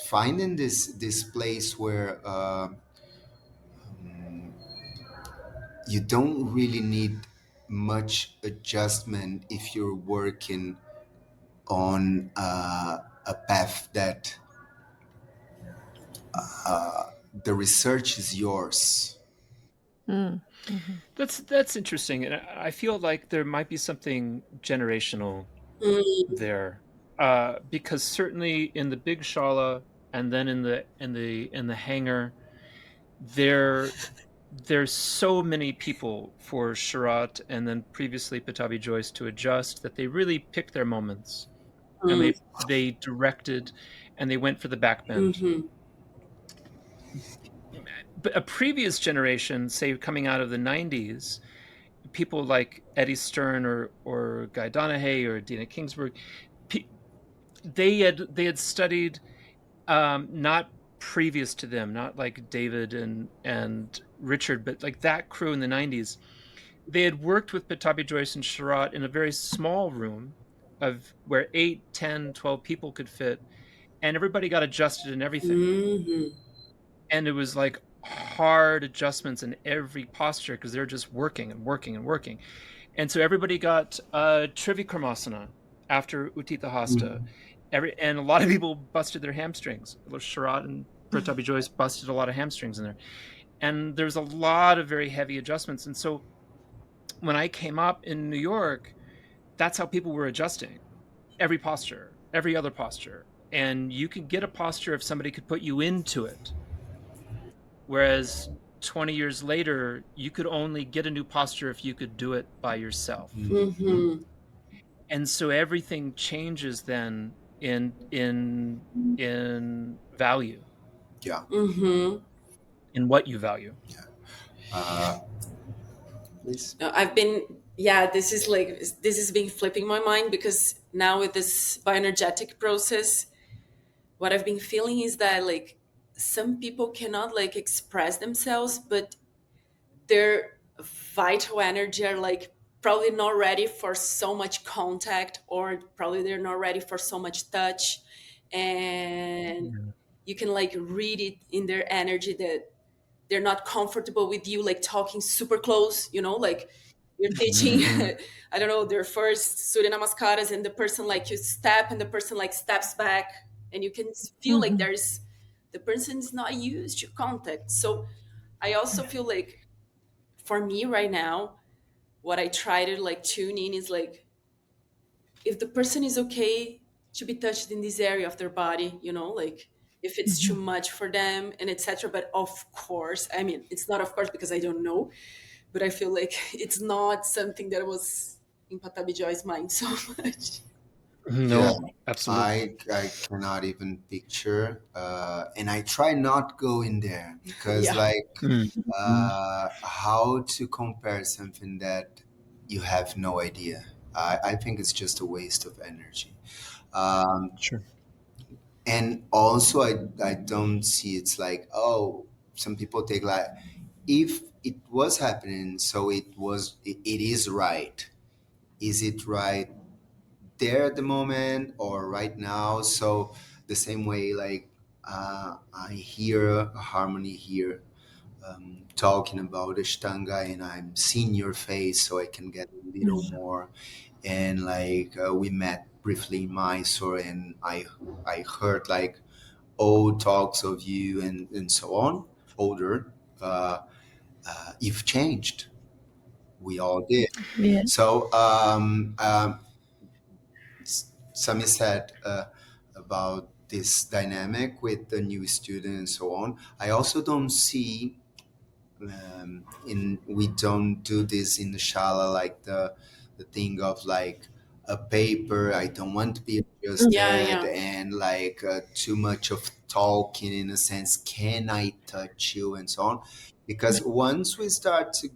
finding this place where you don't really need much adjustment if you're working on a path that the research is yours. Mm. Mhm. That's interesting, and I feel like there might be something generational Mm-hmm. there, because certainly in the big shala and then in the hangar, there there's so many people for Sharat and then previously Patabi Joyce to adjust that they really picked their moments and they directed and they went for the back bend. Mm-hmm. But a previous generation, say coming out of the 90s, people like Eddie Stern or Guy Donahue or Dina Kingsburg, they had studied, not previous to them, not like David and Richard, but like that crew in the 90s. They had worked with Patabi Joyce and Sharat in a very small room of where 8, 10, 12 people could fit, and everybody got adjusted in everything. Mm-hmm. And it was like hard adjustments in every posture because they're just working and working and working. And so everybody got Trivikramasana after Utthita Hasta. Mhm. And a lot of people busted their hamstrings. Sharat and Pratapi Joyce busted a lot of hamstrings in there. And there's a lot of very heavy adjustments. And so when I came up in New York, that's how people were adjusting every posture, every other posture. And you could get a posture if somebody could put you into it. Whereas 20 years later, you could only get a new posture if you could do it by yourself. Mm-hmm. And so everything changes then in value, Yeah. Mm-hmm. in what you value. Uh, please. I've been, yeah, this is like, this has been flipping my mind, because now with this bioenergetic process, what I've been feeling is that like some people cannot like express themselves, but their vital energy are like probably not ready for so much contact, or probably they're not ready for so much touch. And Yeah. you can like read it in their energy that they're not comfortable with you like talking super close, like you're teaching Mhm. I don't know, their first Surya Namaskaras, and the person like you step and the person like steps back, and you can feel like Mm-hmm. there's the person's not used to contact. So I also feel like for me right now, what I try to like tune in is like if the person is okay to be touched in this area of their body, like if it's too Mm-hmm. much for them and etc. But of course, I mean, it's not of course because I don't know, but I feel like it's not something that was in Patabi Joy's mind so much. Yeah, No, absolutely. I cannot even picture, and I try not go in there because Yeah. like Mhm. how to compare something that you have no idea. I think it's just a waste of energy. Um, Sure. and also, I don't see it's like, oh, some people take like, if it was happening, so it is right. Is it right there at the moment or right now? So the same way, like I hear a harmony here talking about Ashtanga, and I'm seeing your face, so I can get a little more. And like we met briefly in Mysore, and I heard like old talks of you and so on, older. You've changed. We all did. Yeah. So Sami said about this dynamic with the new student and so on. I also don't see in we don't do this in the shala, like the thing of like a paper. I don't want to be Yeah, adjusted, yeah. and like too much of talking in a sense. Can I touch you and so on? Because once we start to,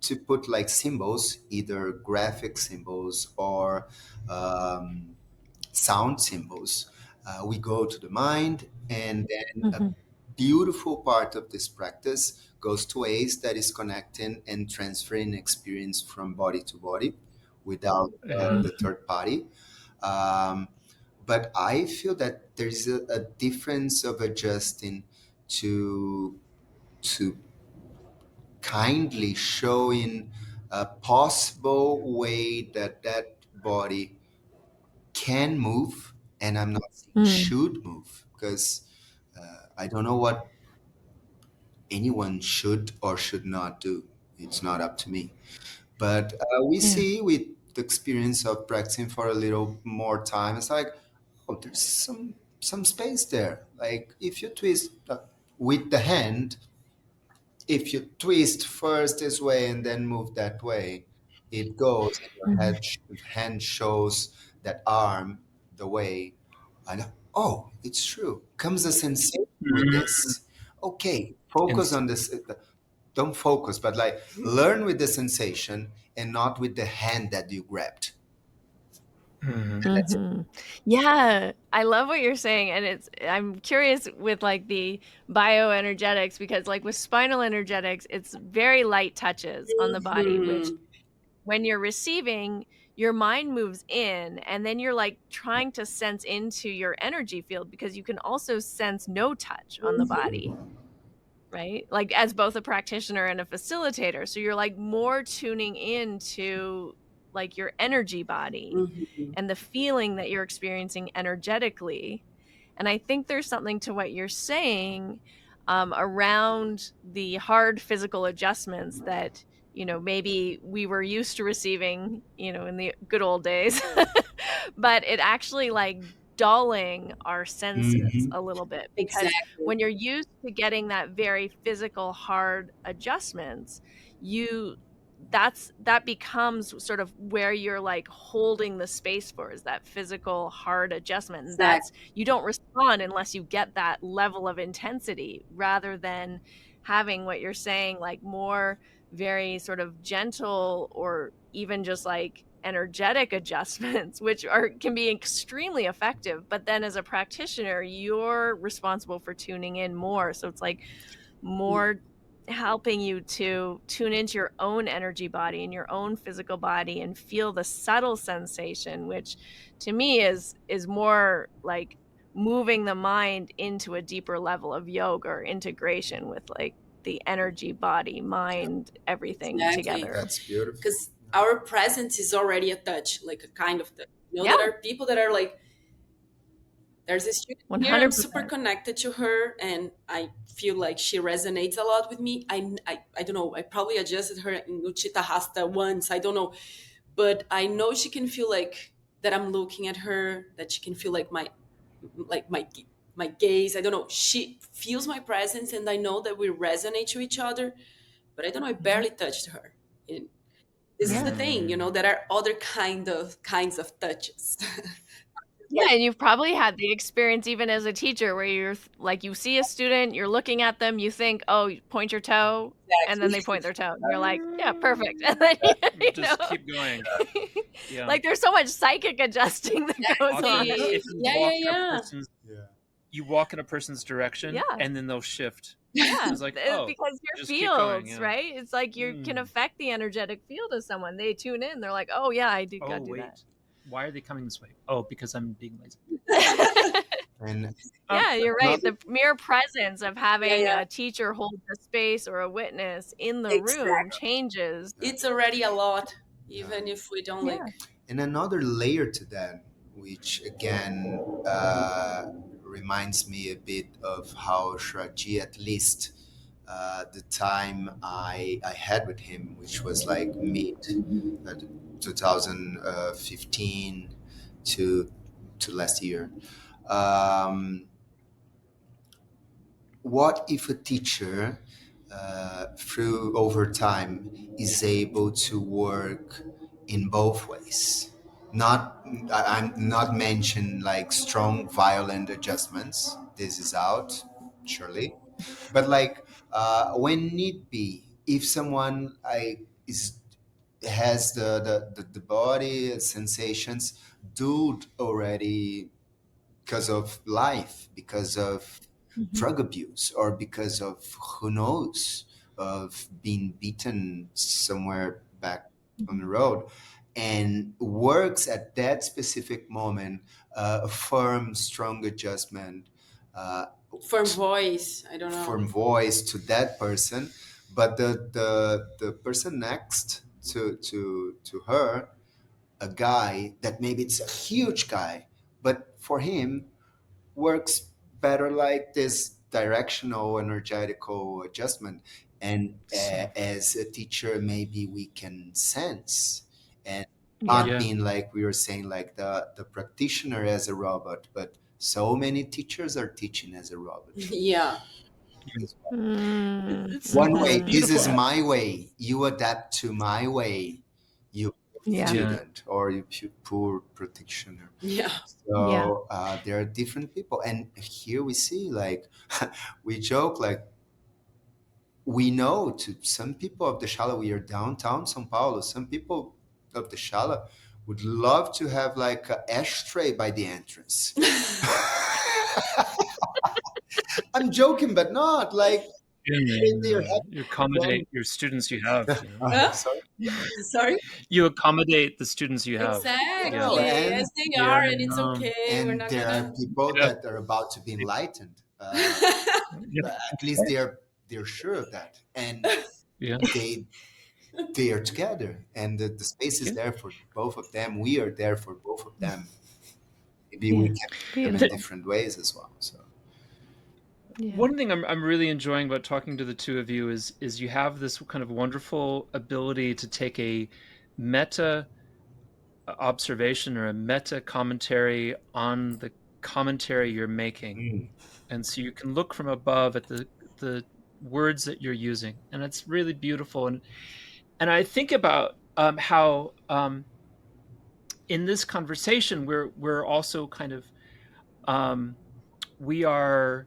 to put like symbols, either graphic symbols or um, sound symbols, we go to the mind, and then a Mm-hmm. beautiful part of this practice goes to ways that is connecting and transferring experience from body to body without Yeah. the third party. Um, but I feel that there's a difference of adjusting to kindly showing a possible way that that body can move, and I'm not saying Mm. should move, because I don't know what anyone should or should not do. It's not up to me. But we Yeah. see with the experience of practicing for a little more time, it's like, oh, there's some space there. Like if you twist with the hand, if you twist first this way and then move that way, it goes, and your Mm-hmm. hand shows that arm the way. And oh, it's true. Comes a sensation with Mhm. this. Okay, focus on Instantly. this. Don't focus, but like learn with the sensation and not with the hand that you grabbed. Mhm. That's it. Mm-hmm. Yeah, I love what you're saying, and I'm curious with like the bioenergetics because like with spinal energetics, it's very light touches on the body, which Hmm. when you're receiving, your mind moves in, and then you're like trying to sense into your energy field because you can also sense no touch on the body, right? Like as both a practitioner and a facilitator. So you're like more tuning into like your energy body Hmm. and the feeling that you're experiencing energetically. And I think there's something to what you're saying around the hard physical adjustments that, maybe we were used to receiving, in the good old days. But it actually like dulling our senses a little bit, because Exactly. when you're used to getting that very physical hard adjustments, that becomes sort of where you're like holding the space for, is that physical hard adjustment, and that's, Exactly. you don't respond unless you get that level of intensity, rather than having what you're saying, like more very sort of gentle or even just like energetic adjustments, which can be extremely effective. But then as a practitioner, you're responsible for tuning in more, so it's like more helping you to tune into your own energy body and your own physical body and feel the subtle sensation, which to me is more like moving the mind into a deeper level of yoga or integration with like the energy, body, mind, everything Exactly. together. That's beautiful. Because our presence is already a touch, like a kind of touch. You know, Yeah, there are people that are like, there's a student here, I'm super 100%. connected to her, and I feel like she resonates a lot with me. I don't know, I probably adjusted her in Uchita Hasta once, I don't know. But I know she can feel like that I'm looking at her, that she can feel like my gaze. I don't know. She feels my presence, and I know that we resonate to each other. But I don't know. I Mhm. barely touched her. And this is Yeah. the thing, you know. There are other kinds of touches. Yeah, and you've probably had the experience even as a teacher where you're like, you see a student, you're looking at them, you think, "Oh, you point your toe," and then they Exactly. point their toe, and you're like, "Yeah, perfect." And then, you know, Just keep going. Yeah. like there's so much psychic adjusting that goes Often, on. Exactly. if you Yeah, walk yeah, in a yeah. person's, Yeah. you walk in a person's direction, Yeah. and then they'll shift. Yeah, It's like, oh, because your just keep going. fields, Yeah. right? It's like you can Mm. affect the energetic field of someone. They tune in, they're like, "Oh yeah, I do Oh, gotta do that." wait. Why are they coming this way? Oh, because I'm being lazy. And Yeah, you're right. another, The mere presence of Yeah, having yeah. a teacher hold the space or a witness in the room Exactly. changes. It's already a lot, yeah. even if we don't Yeah. like. And another layer to that, which again reminds me a bit of how Shraji, at least the time I had with him, which was like mid 2015 to last year. Um, what if a teacher, through over time, is able to work in both ways? Not, I'm not mention like strong, violent adjustments. This is out, surely, but like when need be, if someone is has the body sensations dulled already because of life, because of Mhm. drug abuse, or because of who knows, of being beaten somewhere back on the Mhm. road, and works at that specific moment, a firm, strong adjustment, uh, Firm voice. I don't know. firm voice to that person, but the person next to her, a guy that maybe it's a huge guy, but for him works better like this directional energetical adjustment, and So, as a teacher maybe we can sense, and Yeah. not yeah. being like we were saying like the practitioner as a robot, but so many teachers are teaching as a robot Yeah. as well. Mm. It's One also way, Mhm. this beautiful. is my way, you adapt to my way, you Yeah. Yeah. student, or you poor practitioner. Yeah. Yeah. So there are different people, and here we see like we joke like we know to some people of the Shala, we are downtown São Paulo. Some people of the Shala would love to have like an ashtray by the entrance. I'm joking, but not like they're Yeah. happy You for them. accommodate your students you have. You know? Huh? Sorry. Sorry. You accommodate the students you have. Yeah. No, Exactly. As they Yeah. are, and it's okay. We're and not there are gonna. people Yeah. that are about to be enlightened. Yeah. At least they're sure of that, and Yeah. they they are together, and the space is Yeah. there for both of them. We are there for both of them. Maybe we Yeah. can meet them in Beautiful. different ways as well. So Yeah. One thing I'm really enjoying about talking to the two of you is you have this kind of wonderful ability to take a meta observation or a meta commentary on commentary you're making. Mm. And so you can look from above at the words that you're using, and it's really beautiful. And I think about how in this conversation we're also kind of um, we are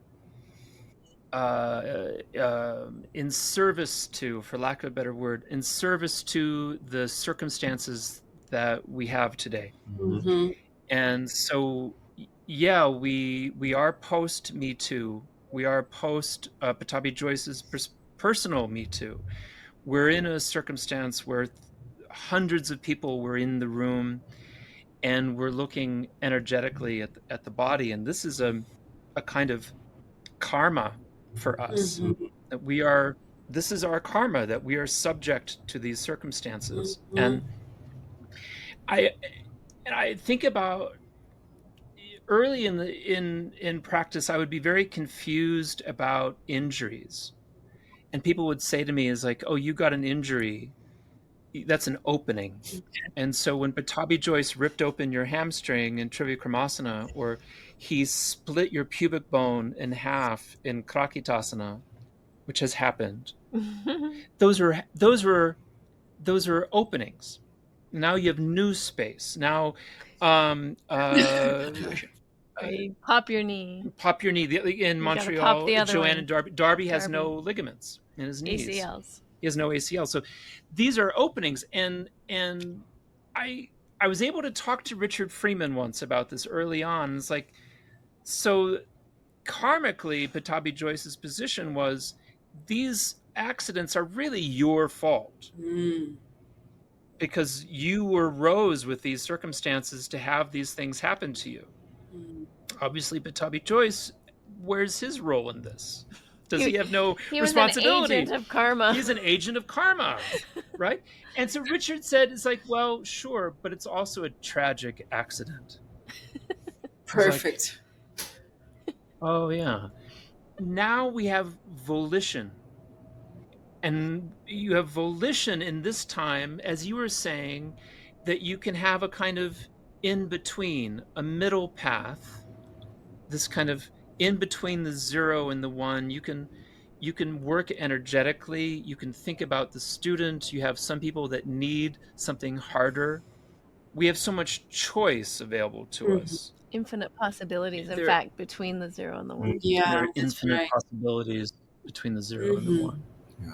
in service to, for lack of a better word, in service to the circumstances that we have today. Mhm. Mm-hmm. And so, yeah, we are post Me Too. We are post Patabi Joyce's personal Me Too. We're in a circumstance where hundreds of people were in the room, and we're looking energetically at the body, and this is a kind of karma for us, Mm-hmm. that we are, this is our karma, that we are subject to these circumstances. Mm-hmm. I and I think about early in practice, I would be very confused about injuries, and people would say to me, "Is like, oh, you got an injury, that's an opening." And so when Patabi Joyce ripped open your hamstring in Trivikramasana, or he split your pubic bone in half in Krakitasana, which has happened, those were openings. Now you have new space. Now, Or you pop your knee. pop your knee. In You gotta pop Montreal, the other Joanne one. and Darby has Darby. no ligaments in his knees. ACLs. He has no ACL. So these are openings, and I I was able to talk to Richard Freeman once about this early on. It's like, so karmically, Patabi Joyce's position was these accidents are really your fault, Mm-hmm. because you arose with these circumstances to have these things happen to you. Obviously, Patabi Joyce, where's his role in this? Does he have no He was an responsibility? agent of karma. He's an agent of karma, right? And so Richard said, it's like, well, sure, but it's also a tragic accident. I was like, Perfect. oh, yeah. Now we have volition. And you have volition in this time, as you were saying, that you can have a kind of in between, a middle path, this kind of in between the 0 and the 1. You can work energetically, you can think about the student. You have some people that need something harder. We have so much choice available to Mm-hmm. us. Infinite possibilities, in there fact, between the 0 and the Mm. 1. there Yeah, are that's infinite right. possibilities between the 0 and the Mm-hmm. 1. Yeah.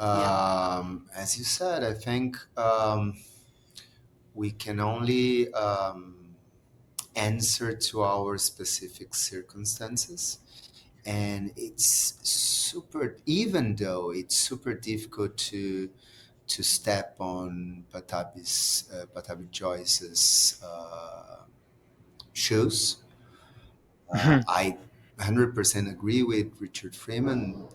Yeah. As you said, I think we can only answer to our specific circumstances. And it's super, even though it's super difficult to step on Patabi Joyce's shoes. I 100% agree with Richard Freeman.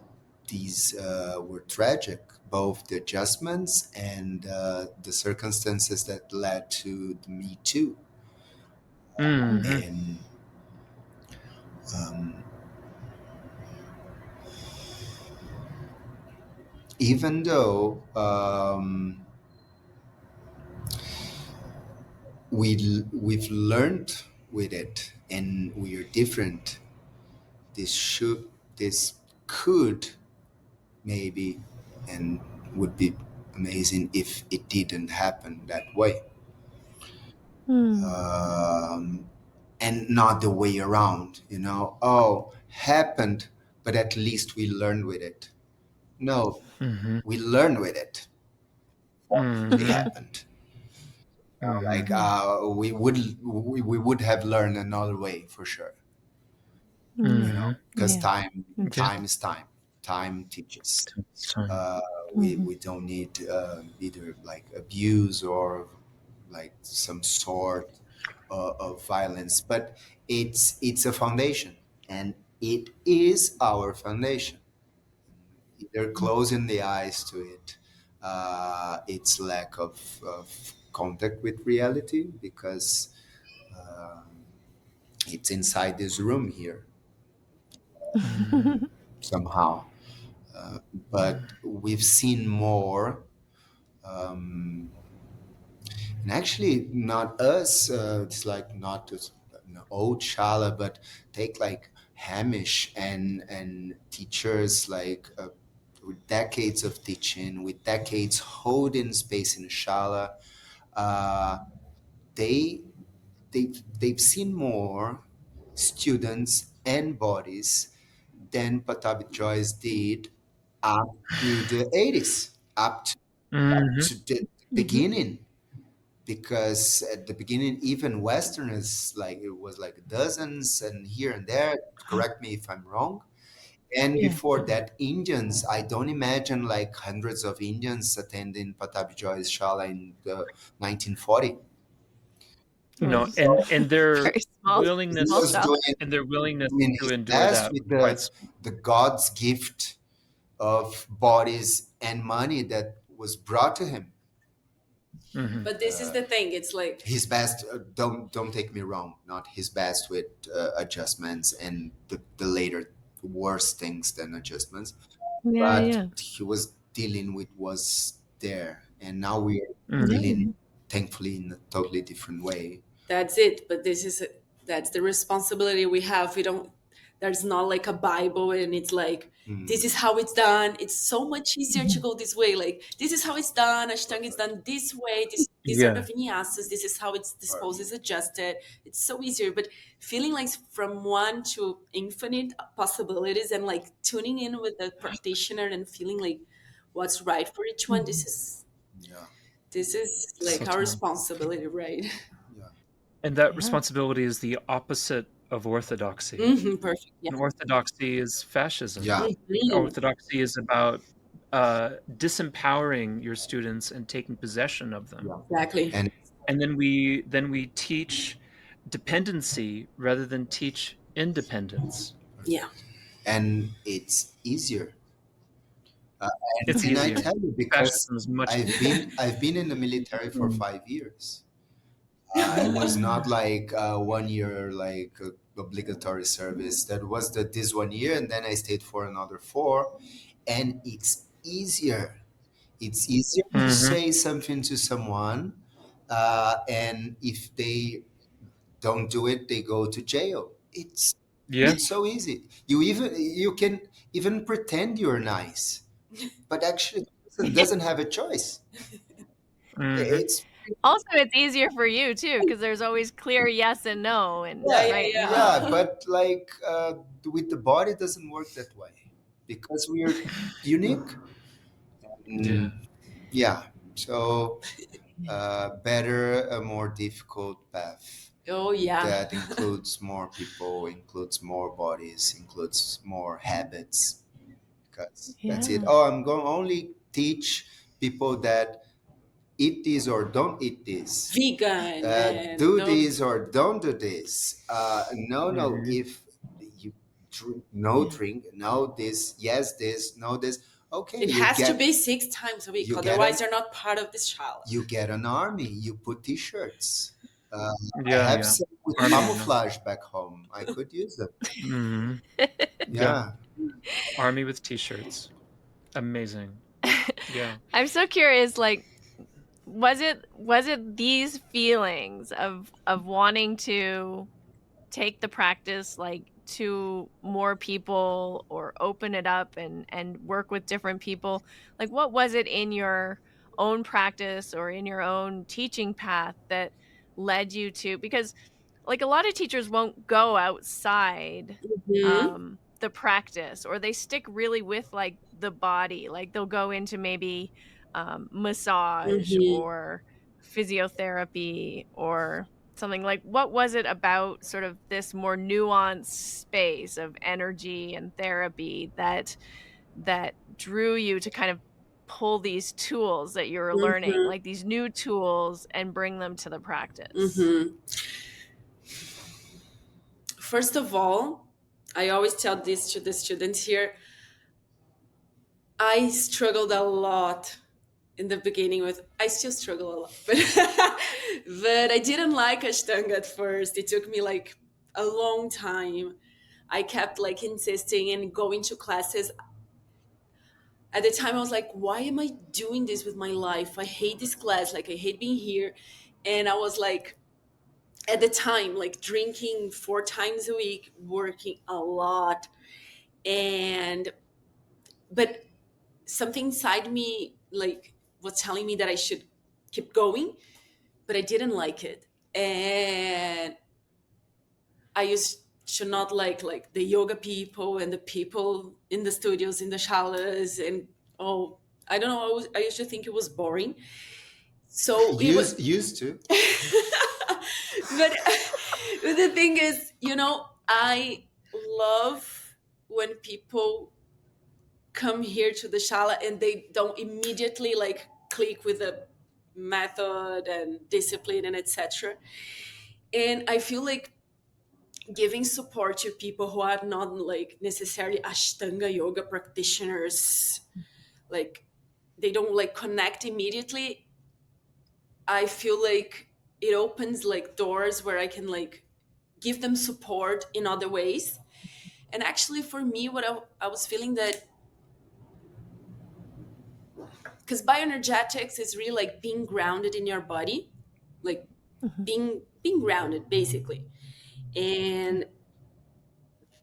These were tragic, both the adjustments and the circumstances that led to the Me Too. Hmm. And um, even though we've learned with it and we are different, this could maybe and would be amazing if it didn't happen that way, Hmm. and not the way around. Oh, happened, but at least we learned with it. No, Hmm. we learned with it. It Hmm. happened. Hmm. Like we would have learned another way for sure. Yeah. Hmm. Because Yeah. Yeah. time is time. Time teaches. It's time. We don't need either like abuse or like some sort of violence, but it's a foundation, and it is our foundation. Either closing the eyes to it, its lack of contact with reality, because it's inside this room here Hmm. somehow. But we've seen more. And actually, not us. It's like not old shala, but take like Hamish and teachers like with decades of teaching, with decades holding space in shala. Uh, they they've seen more students and bodies than Patabi Joyce did up to the 80s, Hmm. to the Mm-hmm. beginning. Because at the beginning, even Westerners, like it was like dozens and here and there. Correct me if I'm wrong. And Yeah. before that, Indians, I don't imagine like hundreds of Indians attending Patabi Joy's Shala in the 1940. Well, And their very small, He small willingness was shop. doing to his endure best that with was quite small. the God's gift of bodies and money that was brought to him. Hmm. But this is the thing. It's like, His best, don't take me wrong, not his best with adjustments and the later worse things than adjustments, Yeah, but yeah, he was dealing with was there, and now we're Hmm. dealing thankfully in a totally different way. that's it. But that's the responsibility we have. We don't, there's not like a Bible and it's like, this is Mm, how it's done. It's so much easier to go this way. Like, this is how it's done. Ashtanga is done this way. These are the Yeah. vinyasas. This is how it's disposed, perfect. is adjusted. It's so easier. But feeling like from one to infinite possibilities and like tuning in with the practitioner and feeling like what's right for each one. Yeah, This is So like our true. responsibility, right? yeah, And that yeah. responsibility is the opposite of orthodoxy. Perfect. Yeah. And orthodoxy is fascism. yeah, Mhm. Orthodoxy is about disempowering your students and taking possession of them. yeah. Exactly. And And then we teach dependency rather than teach independence. Yeah. and it's easier. Uh, It's and I easier. tell you, because Fascism is much easier. I've been in the military for Mhm. 5 years. It was not like 1 year like obligatory service. That was this 1 year, and then I stayed for another four. And it's easier. It's easier to Hmm. say something to someone, and if they don't do it, they go to jail. Yeah. It's so easy. You can even pretend you're nice, but actually the person doesn't have a choice. Hmm. It's Also, it's easier for you too because there's always clear yes and no, and Yeah, yeah, right and yeah, yeah, wrong. yeah. but like with the body, it doesn't work that way because we're unique. Yeah. And yeah, so better a more difficult path Oh, yeah. that includes more people, includes more bodies, includes more habits. Because that's it. Yeah, Oh, I'm going to only teach people that eat this or don't eat this, Vegan and do don't. this or don't do this. No, no. Hmm. If you drink, no yeah, drink, no this, yes this, no this. Okay, It has to be 6 times a week. you get Otherwise, an they're not part of this child. you get an army. You put t-shirts. Uh, I Yeah, have yeah. some with Army man. camouflage back home. I could use them. Hmm. Yeah. Yeah. Army with t-shirts. Amazing. Yeah. I'm so curious. Like, was it these feelings of wanting to take the practice like to more people or open it up and work with different people, like what was it in your own practice or in your own teaching path that led you to, because like a lot of teachers won't go outside Hmm. the practice, or they stick really with like the body, like they'll go into maybe massage Hmm. or physiotherapy or something. Like what was it about sort of this more nuanced space of energy and therapy that drew you to kind of pull these tools that you're learning, Hmm. like these new tools, and bring them to the practice? Hmm. First of all, I always tell this to the students here. I struggled a lot in the beginning with, I still struggle a lot, but but I didn't like Ashtanga at first. It took me like a long time. I kept like insisting and going to classes. At the time I was like, why am I doing this with my life? I hate this class, like I hate being here. And I was like at the time, like drinking 4 times a week, working a lot, and but something inside me like was telling me that I should keep going, but I didn't like it. And I used to not like the yoga people and the people in the studios, in the shalas, and oh, I don't know. I used to think it was boring. So it was, Used to. but the thing is, I love when people come here to the shala and they don't immediately like click with the method and discipline and etc. And I feel like giving support to people who are not like necessarily Ashtanga yoga practitioners, like they don't like connect immediately. I feel like it opens like doors where I can like give them support in other ways. And actually, for me, what I was feeling that, because bioenergetics is really like being grounded in your body, like Mhm. being grounded basically. Yeah. And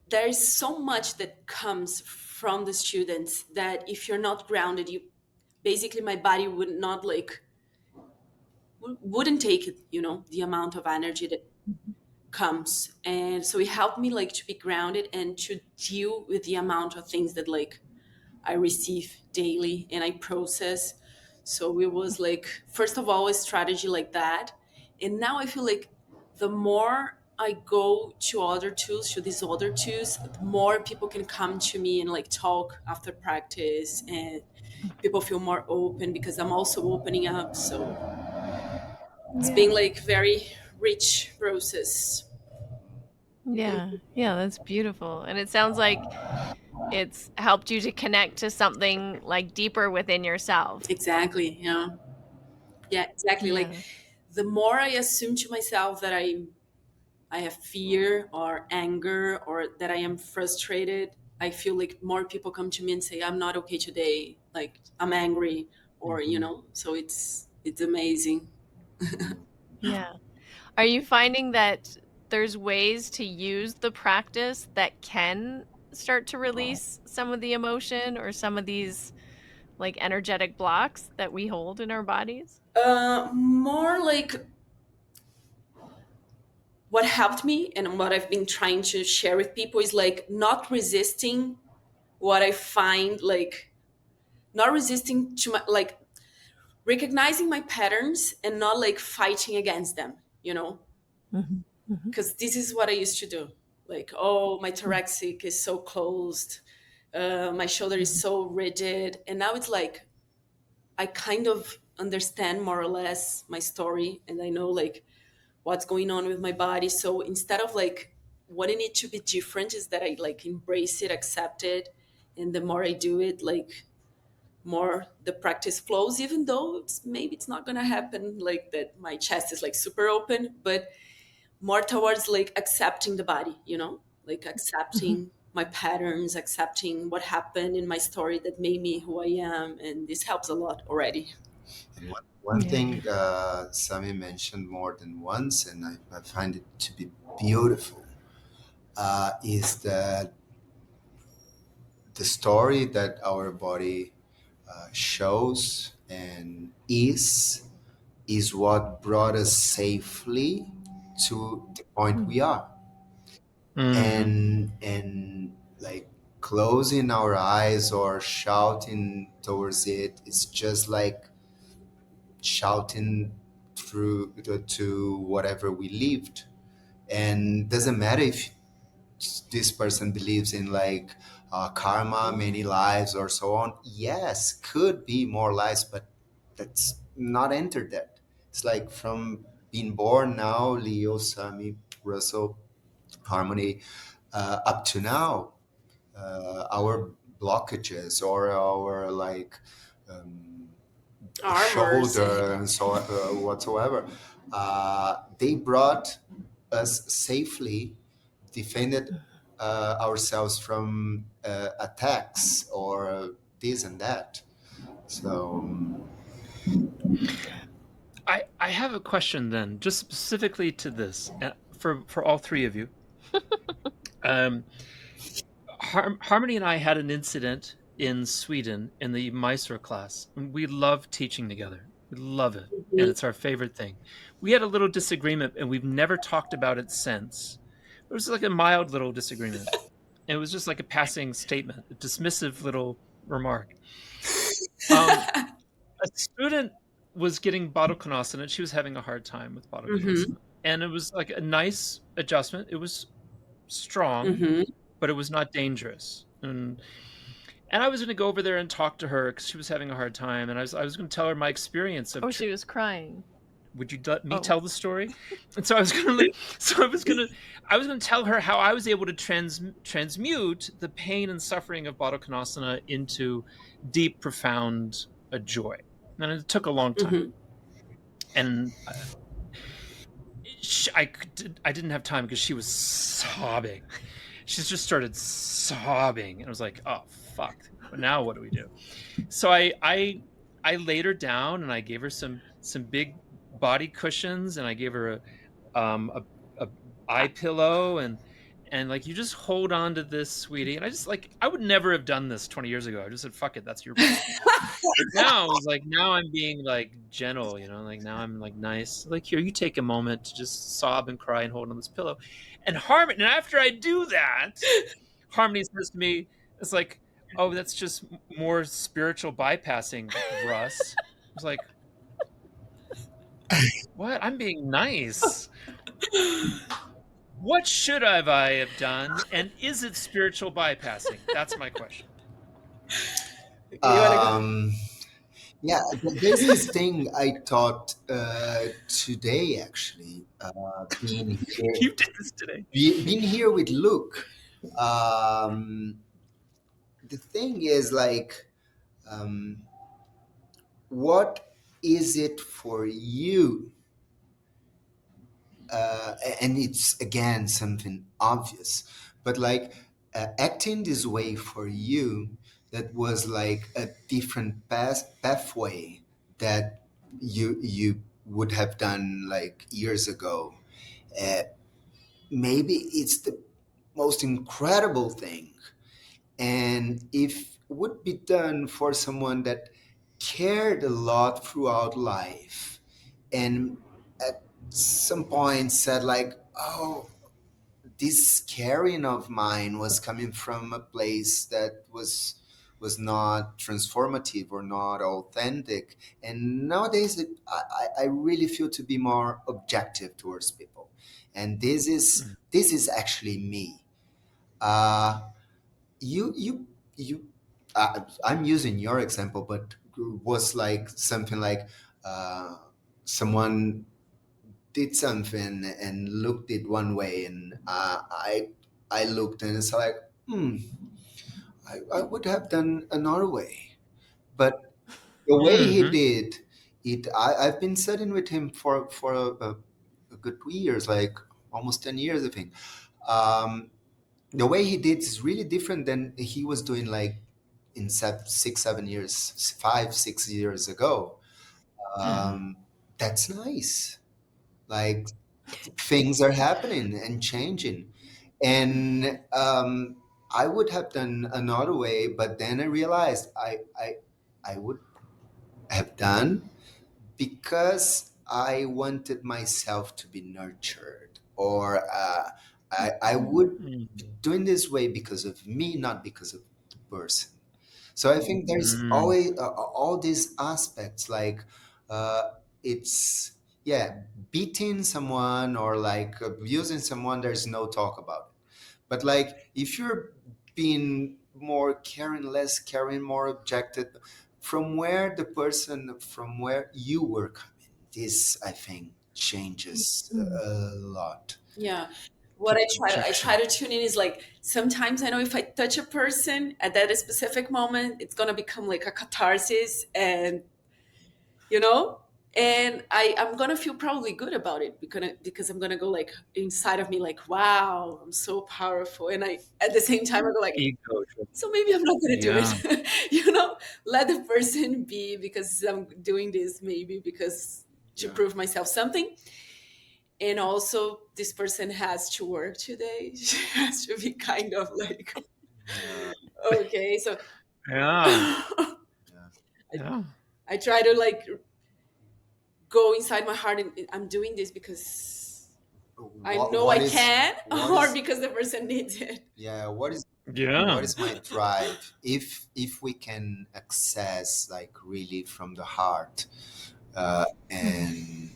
there's so much that comes from the students that if you're not grounded, you basically my body would not like wouldn't take it, the amount of energy that comes. And so it helped me like to be grounded and to deal with the amount of things that like I receive daily and I process. So it was like, first of all, a strategy like that. And now I feel like the more I go to other tools, to these other tools, the more people can come to me and like talk after practice, and people feel more open because I'm also opening up. So it's been Yeah. like very rich process. Yeah. Yeah, that's beautiful. And it sounds like it's helped you to connect to something like deeper within yourself. Exactly. Yeah. Yeah, exactly. Like Yeah. the more I assume to myself that I have fear or anger or that I am frustrated, I feel like more people come to me and say, I'm not okay today. Like I'm angry or, Mhm. so it's amazing. Yeah. Are you finding that there's ways to use the practice that can start to release some of the emotion or some of these like energetic blocks that we hold in our bodies? More like what helped me and what I've been trying to share with people is like not resisting what I find, like not resisting to my, like recognizing my patterns and not like fighting against them, Mhm. Mhm. because this is what I used to do. Like, oh, my thoracic is so closed, my shoulder is Mhm. so rigid, and now it's like I kind of understand more or less my story, and I know like what's going on with my body. So instead of like wanting it to be different, is that I like embrace it, accept it, and the more I do it, like more the practice flows. Even though maybe it's not gonna happen like that, my chest is like super open, but more towards like accepting the body, like Mhm. accepting my patterns, accepting what happened in my story that made me who I am. And this helps a lot already. And one Yeah. thing Sami mentioned more than once, and I find it to be beautiful, is that the story that our body shows and is what brought us safely to the point we Mhm. are. Mm-hmm. And like closing our eyes or shouting towards it, it's just like shouting through to whatever we lived. And doesn't matter if this person believes in like karma, many lives, or so on. Yes, could be more lives, but that's not entered that. It's like from being born now, Leo, Sami, Russell, Harmony, up to now, our blockages or our like um, Armors. shoulder and so whatsoever, they brought us safely, defended ourselves from attacks or this and that. So I I have a question then, just specifically to this, for all three of you. Harmony and I had an incident in Sweden in the Mysore class. We love teaching together. We love it, and it's our favorite thing. We had a little disagreement, and we've never talked about it since. It was like a mild little disagreement. It was just like a passing statement, a dismissive little remark. A student was getting bottle konosana, and she was having a hard time with bottle Mm-hmm. konosana. And it was like a nice adjustment. It was strong, Mm-hmm. but it was not dangerous. And I was going to go over there and talk to her because she was having a hard time, and I was going to tell her my experience of. Oh, she was crying. Would you let me Oh. tell the story? And so I was going to tell her how I was able to transmute the pain and suffering of bottle konasana into deep, profound joy. And it took a long time, Mm-hmm. and I didn't have time because she was sobbing. She just started sobbing, and I was like, "Oh fuck! Now what do we do?" So I laid her down, and I gave her some big body cushions, and I gave her a eye pillow, and like, you just hold on to this, sweetie. And I just, like, I would never have done this 20 years ago. I just said, "Fuck it, that's your problem." But now it was like, now I'm being like gentle, like now I'm like nice. Like, here, you take a moment to just sob and cry and hold on this pillow. And Harmony, and after I do that, Harmony says to me, it's like, "Oh, that's just more spiritual bypassing, Russ." I was like, "What? I'm being nice. What should I have done? And is it spiritual bypassing?" That's my question. You wanna go? Yeah, there's this thing I taught today, actually, being here, You did this today. being here with Luke. Um, the thing is, like, um, what is it for you? And it's again something obvious, but like, acting this way for you, that was like a different pathway that you would have done like years ago. uh, Maybe it's the most incredible thing, and if would be done for someone that cared a lot throughout life, and at some point said like, oh, this caring of mine was coming from a place that was not transformative or not authentic. And nowadays I really feel to be more objective towards people, and this is actually me. uh you I'm using your example, but was like something like, someone did something and looked it one way, and I looked and it's like, I would have done another way. But the way he Mm-hmm. did it, I've been studying with him for a good 2 years, like almost 10 years, I think. The way he did is really different than he was doing like in 6 7 years, 5 6 years ago. um, that's nice. Like, things are happening and changing, and I would have done another way, but then I realized I would have done because I wanted myself to be nurtured, or I would be Mm-hmm. doing this way because of me, not because of the person. So I think there's Mm-hmm. always all these aspects, like, it's, yeah, beating someone or like abusing someone. There's no talk about it. But like, if you're being more caring, less caring, more objective, from where you were coming, this I think changes a lot. Yeah. What The I try projection. to tune in is like, sometimes I know if I touch a person at that specific moment, it's gonna become like a catharsis, and you know, and I'm gonna feel probably good about it, because I'm gonna go like inside of me like, wow, I'm so powerful, and I at the same time I go like, Ego trip. so maybe I'm not gonna do Yeah. it. You know, let the person be, because I'm doing this maybe because to prove myself something. And also, this person has to work today. She has to be kind of like, okay. So Yeah. I, Yeah. I try to like go inside my heart, and I'm doing this because I know I can, or because the person needs it. Yeah, what is Yeah. my drive? If we can access like really from the heart, and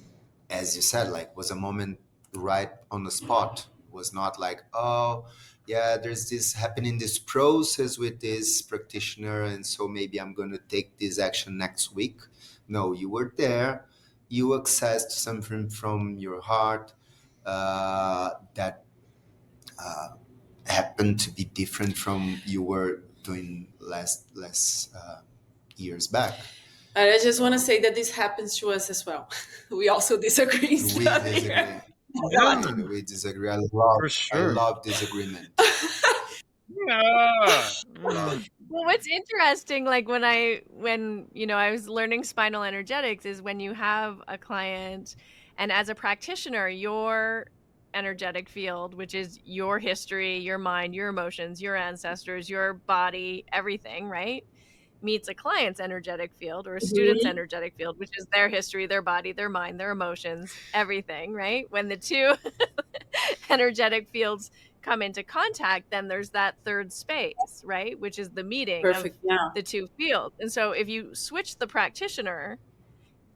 as you said, like was a moment right on the spot. Was not like, oh yeah, there's this happening, this process with this practitioner, and so maybe I'm going to take this action next week. No, you were there, you accessed something from your heart, that happened to be different from you were doing less years back. And I just want to say that this happens to us as well. We also disagree. We disagree. We disagree. For I sure. love disagreement. Yeah. Well, what's interesting, like when I was learning spinal energetics, is when you have a client, and as a practitioner, your energetic field, which is your history, your mind, your emotions, your ancestors, your body, everything, right, meets a client's energetic field or a student's Mhm. energetic field, which is their history, their body, their mind, their emotions, everything, right? When the two energetic fields come into contact, then there's that third space, right? Which is the meeting of Perfect. Yeah. the two fields. And so if you switch the practitioner,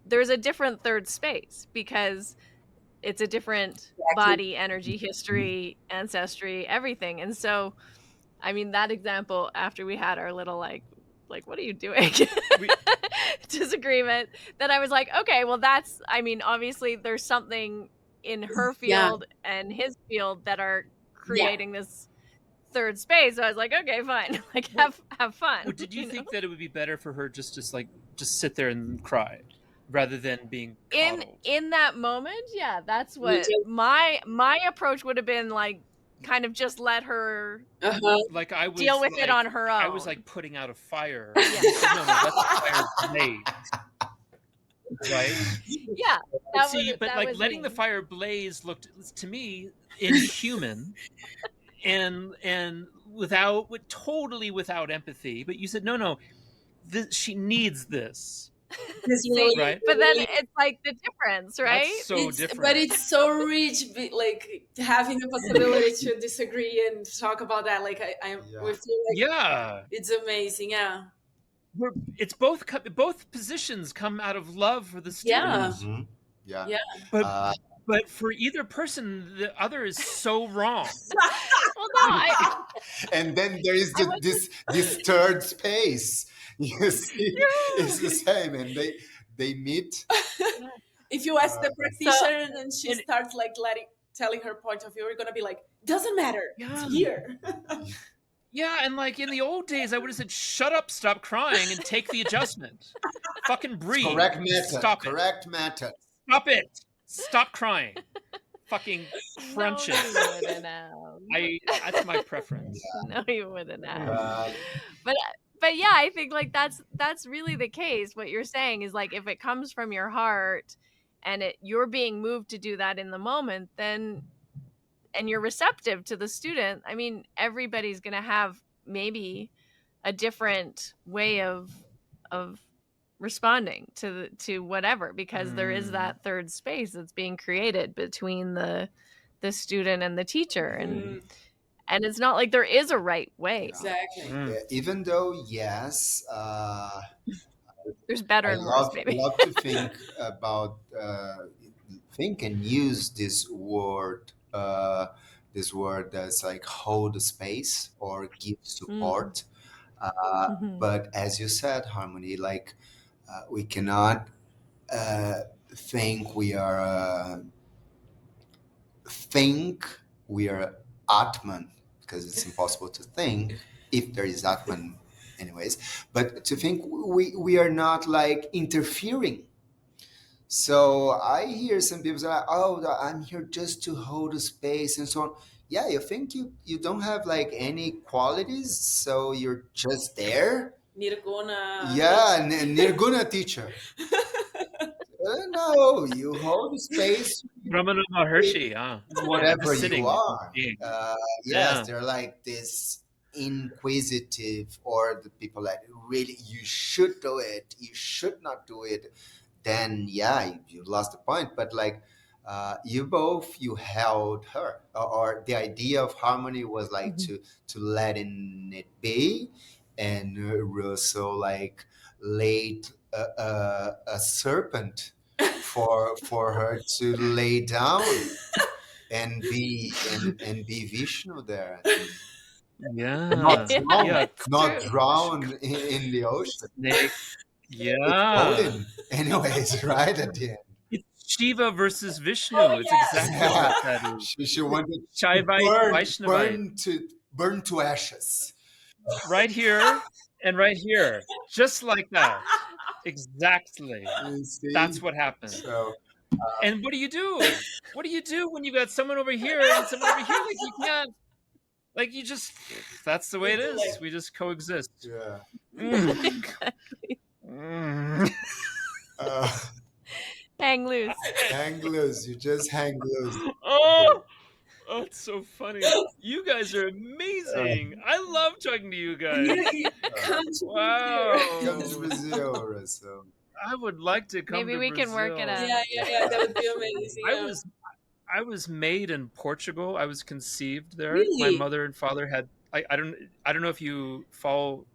there's a different third space because it's a different Exactly. body, energy, history, ancestry, everything. And so, I mean, that example, after we had our little like what are you doing disagreement, then I was like, okay, well, that's, I mean, obviously there's something in her Yeah. field and his field that are Yeah. creating this third space. So I was like, okay, fine. Like, have fun. Well, did you think that it would be better for her just sit there and cry rather than being coddled? In that moment, yeah, that's Me what too. my approach would have been, like, kind of just let her Uh-huh. Like I was deal with it on her own. I was like putting out a fire. Yeah. No, that's a fire blaze. Right? Yeah. But like letting the fire blaze looked to me inhuman and totally without empathy. But you said no, she needs this. Really, Right? But then really, it's like the difference, right? That's so different. but it's so rich, like having the possibility to disagree and talk about that. Like we feel like Yeah. it's amazing. Yeah. It's both positions come out of love for the Yeah. student. Yeah. Yeah. But for either person, the other is so wrong. Well, no, And then there is this third space. You see, it's the same, and they meet. If you ask the practitioner and she starts like telling her point of view, you're gonna be like, doesn't matter. Yeah. It's here. Yeah, and like in the old days, I would have said, "Shut up, stop crying, and take the adjustment. Fucking breathe. Correct method. Stop it. Correct method. Stop it. Stop crying. Fucking crunch no, it." you wouldn't have. That's my preference. No, you wouldn't have. But yeah, I think like that's really the case. What you're saying is like if it comes from your heart and you're being moved to do that in the moment, then and you're receptive to the student, I mean, everybody's going to have maybe a different way of responding to whatever, because there is that third space that's being created between the student and the teacher, and it's not like there is a right way. Exactly. Yeah, even though, yes, There's better and worse, maybe. love to think about, think and use this word that's like hold space or give support. But as you said, Harmony, like we cannot think we are Atman, because it's impossible to think if there is Atman anyways, but to think we are not like interfering. So I hear some people say, oh, I'm here just to hold a space and so on. Yeah, you think you don't have like any qualities, so you're just there. Nirguna. Yeah, Nirguna teacher. No, you hold the space Ramana with Maharshi, yeah, whatever just you sitting, are. being. Yes, Yeah. they're like this inquisitive, or the people that really, you should do it, you should not do it. Then yeah, you lost the point. But like, you held her, or the idea of harmony was like Mhm. to letting it be, and Russell like laid a serpent for her to lay down and be Vishnu there, and not Yeah. drown, Yeah. It's not true. drown in the ocean Snake. with Yeah. Odin. Anyways, right at the end. It's Shiva versus Oh Vishnu. It's yes. exactly what Yeah, that is. she wanted to Shaivite, Vaishnavite. burn to ashes. Right here and right here. Just like that. Exactly. You see, That's what happened. so And what do you do? What do you do when you got someone over here and someone over here? Like you can't, like you just, that's the way You it do is. like We just coexist. yeah. Mm. Exactly. Mm. Uh, Hang loose. hang loose. You just hang loose. Oh, oh, it's so funny. yeah, You guys are amazing. I love talking to you guys. you Uh, come to come to Wow. Brazil, Russell. I would like to come Maybe to we can work it Brazil. out. Yeah, that would be amazing. I Yeah. was I was made in Portugal. I was conceived there. My Really? mother and father had I don't know if you follow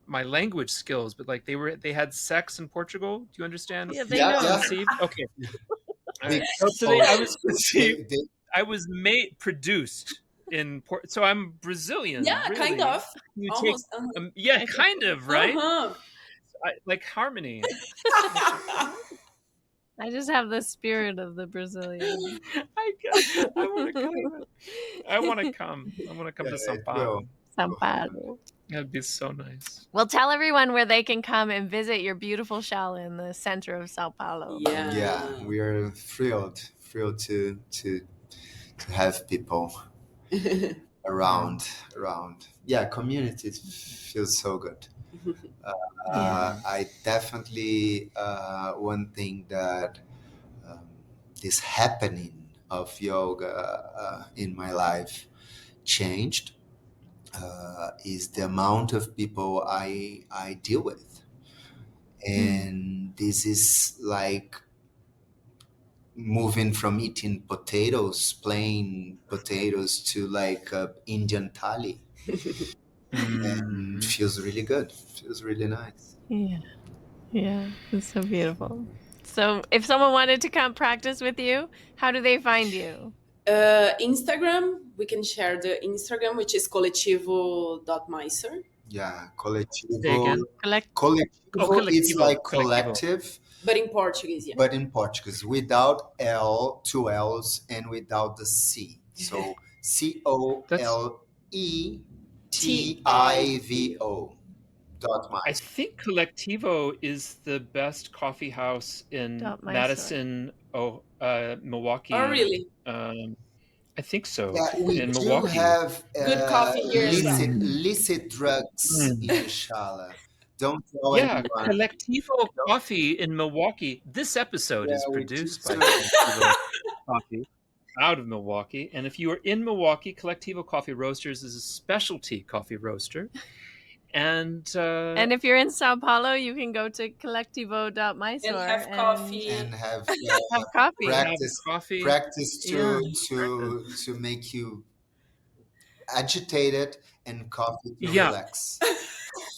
my language skills, but like they had sex in Portugal. Do you understand? Yeah, they Yeah, know. yeah. Conceived? Okay. All The right. So I couples, was conceived. they I was made produced in Port. So I'm Brazilian, Yeah, kind really. of. You take Almost. yeah, kind of, right? Uh-huh. Like harmony. I just have the spirit of the Brazilian. I want to come. I want to come. I want to come yeah, to São it will. Paulo. São Paulo. That'd be so nice. Well, tell everyone where they can come and visit your beautiful shala in the center of Sao Paulo. Yeah. Yeah, we are thrilled to have people around. Yeah, community feels so good. Yeah. I definitely one thing that um, this happening of yoga in my life changed is the amount of people I deal with, and this is like moving from eating potatoes, plain potatoes, to like Indian thali, and Mm. feels really good. Feels really nice. Yeah. Yeah. It's so beautiful. So, if someone wanted to come practice with you, how do they find you? Instagram, we can share the Instagram, which is coletivo.mysore. Yeah, Say coletivo. again. Oh, Coletivo is colectivo. like Colectivo. collective, But in Portuguese, yeah. but in Portuguese, without L, two L's, and without the C. So That's. COLETIVO I .my. think Colectivo is the best coffee house in Dot Mysore. Madison, Milwaukee. Oh, really? I think so. Yeah, we In do Milwaukee. have Good coffee here as well. illicit drugs Mm. in the Shala. Don't tell Yeah, anyone. Colectivo Coffee in Milwaukee. This episode is Yeah, we do. produced by Colectivo Coffee out of Milwaukee. And if you are in Milwaukee, Colectivo Coffee Roasters is a specialty coffee roaster. And if you're in Sao Paulo, you can go to colectivo.mysore And have coffee. And have have coffee. have practice coffee. practice Yeah, to make you agitated, and coffee to yeah, relax.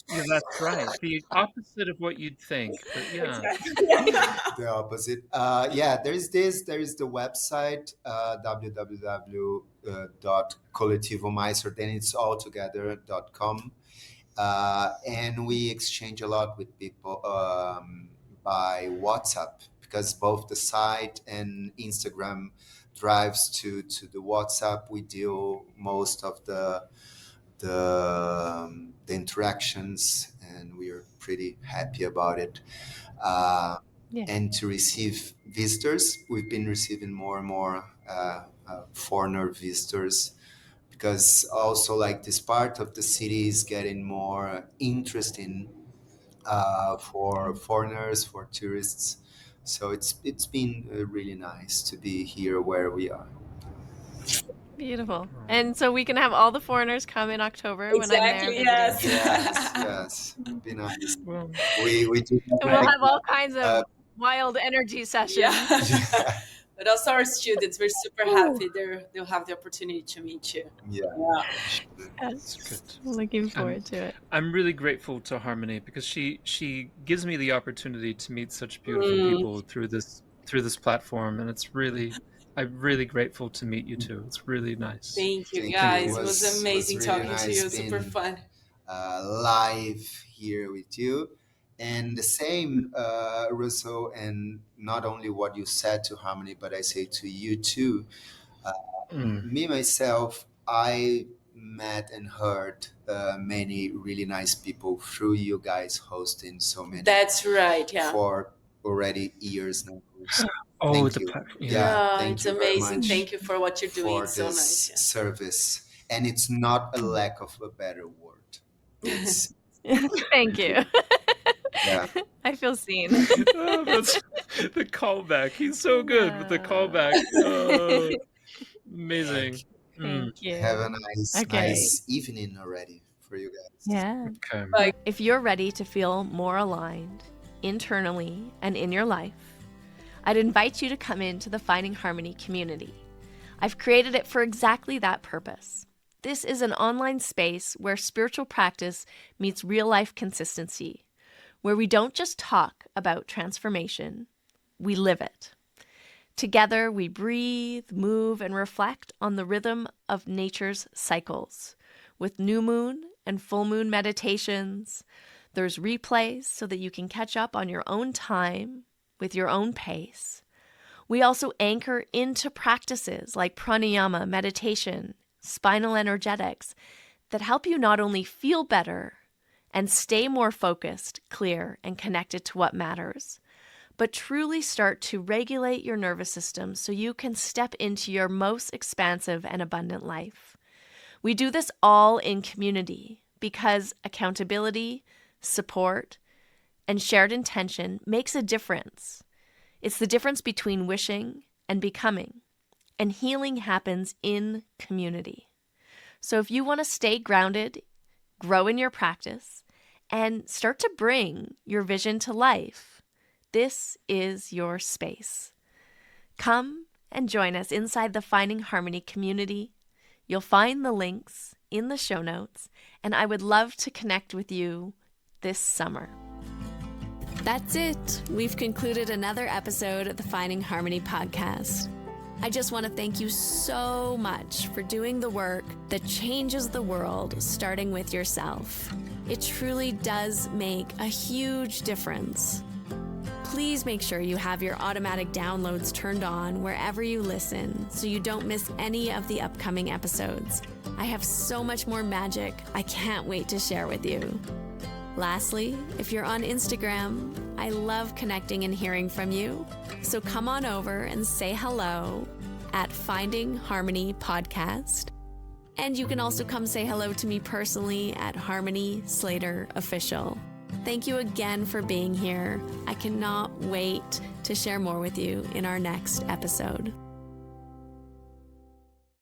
yeah, that's right. The opposite of what you'd think, but yeah. Exactly. The opposite. There is the website www.coletivoMysore, then it's all together.com. And we exchange a lot with people by WhatsApp, because both the site and Instagram drives to the WhatsApp. We deal most of the interactions, and we are pretty happy about it. Yeah. And to receive visitors, we've been receiving more and more foreigner visitors, because also like this part of the city is getting more interesting for foreigners, for tourists, So it's been really nice to be here where we are. Beautiful. And so we can have all the foreigners come in October when I'm there Exactly. visiting. Yes. Yes, be nice. Well, We do And we'll like have all kinds of uh, wild energy sessions. Yeah. yeah, But also our students, we're super Ooh. happy they'll have the opportunity to meet you. yeah. Yeah. it's good. Yes. Looking forward to it. I'm really grateful to Harmony because she gives me the opportunity to meet such beautiful Mm, people through this platform, and I'm really grateful to meet you too. It's really nice. thank you Thank you. Thank guys. you. It was Was amazing really talking to nice you. Super being fun. live here with you. And the same, Russell, and not only what you said to Harmony, but I say to you too. Mm. Me, myself, I met and heard many really nice people through you guys hosting so many That's right. Yeah. for already years now. So Oh, thank the you. platform. Yeah. Yeah, Yeah, thank it's you very amazing. much Thank you for what you're doing. for It's so this nice. Yeah. service. And it's not a lack of a better word. It's, Thank you. yeah. I feel seen. Oh, that's the callback. He's so good with the callback. Oh, amazing. Mm. Thank you. Have a nice, Okay. nice evening already for you guys. Yeah. Okay. Bye. If you're ready to feel more aligned internally and in your life, I'd invite you to come into the Finding Harmony community. I've created it for exactly that purpose. This is an online space where spiritual practice meets real-life consistency, where we don't just talk about transformation, we live it. Together, we breathe, move, and reflect on the rhythm of nature's cycles. With new moon and full moon meditations, there's replays so that you can catch up on your own time with your own pace. We also anchor into practices like pranayama, meditation, spinal energetics that help you not only feel better and stay more focused, clear, and connected to what matters, but truly start to regulate your nervous system so you can step into your most expansive and abundant life. We do this all in community because accountability, support, and shared intention makes a difference. It's the difference between wishing and becoming, and healing happens in community. So if you want to stay grounded, grow in your practice, and start to bring your vision to life, this is your space. Come and join us inside the Finding Harmony community. You'll find the links in the show notes, and I would love to connect with you this summer. That's it. We've concluded another episode of the Finding Harmony podcast. I just want to thank you so much for doing the work that changes the world, starting with yourself. It truly does make a huge difference. Please make sure you have your automatic downloads turned on wherever you listen so you don't miss any of the upcoming episodes. I have so much more magic I can't wait to share with you. Lastly, if you're on Instagram, I love connecting and hearing from you. So come on over and say hello at Finding Harmony Podcast. And you can also come say hello to me personally at Harmony Slater Official. Thank you again for being here. I cannot wait to share more with you in our next episode.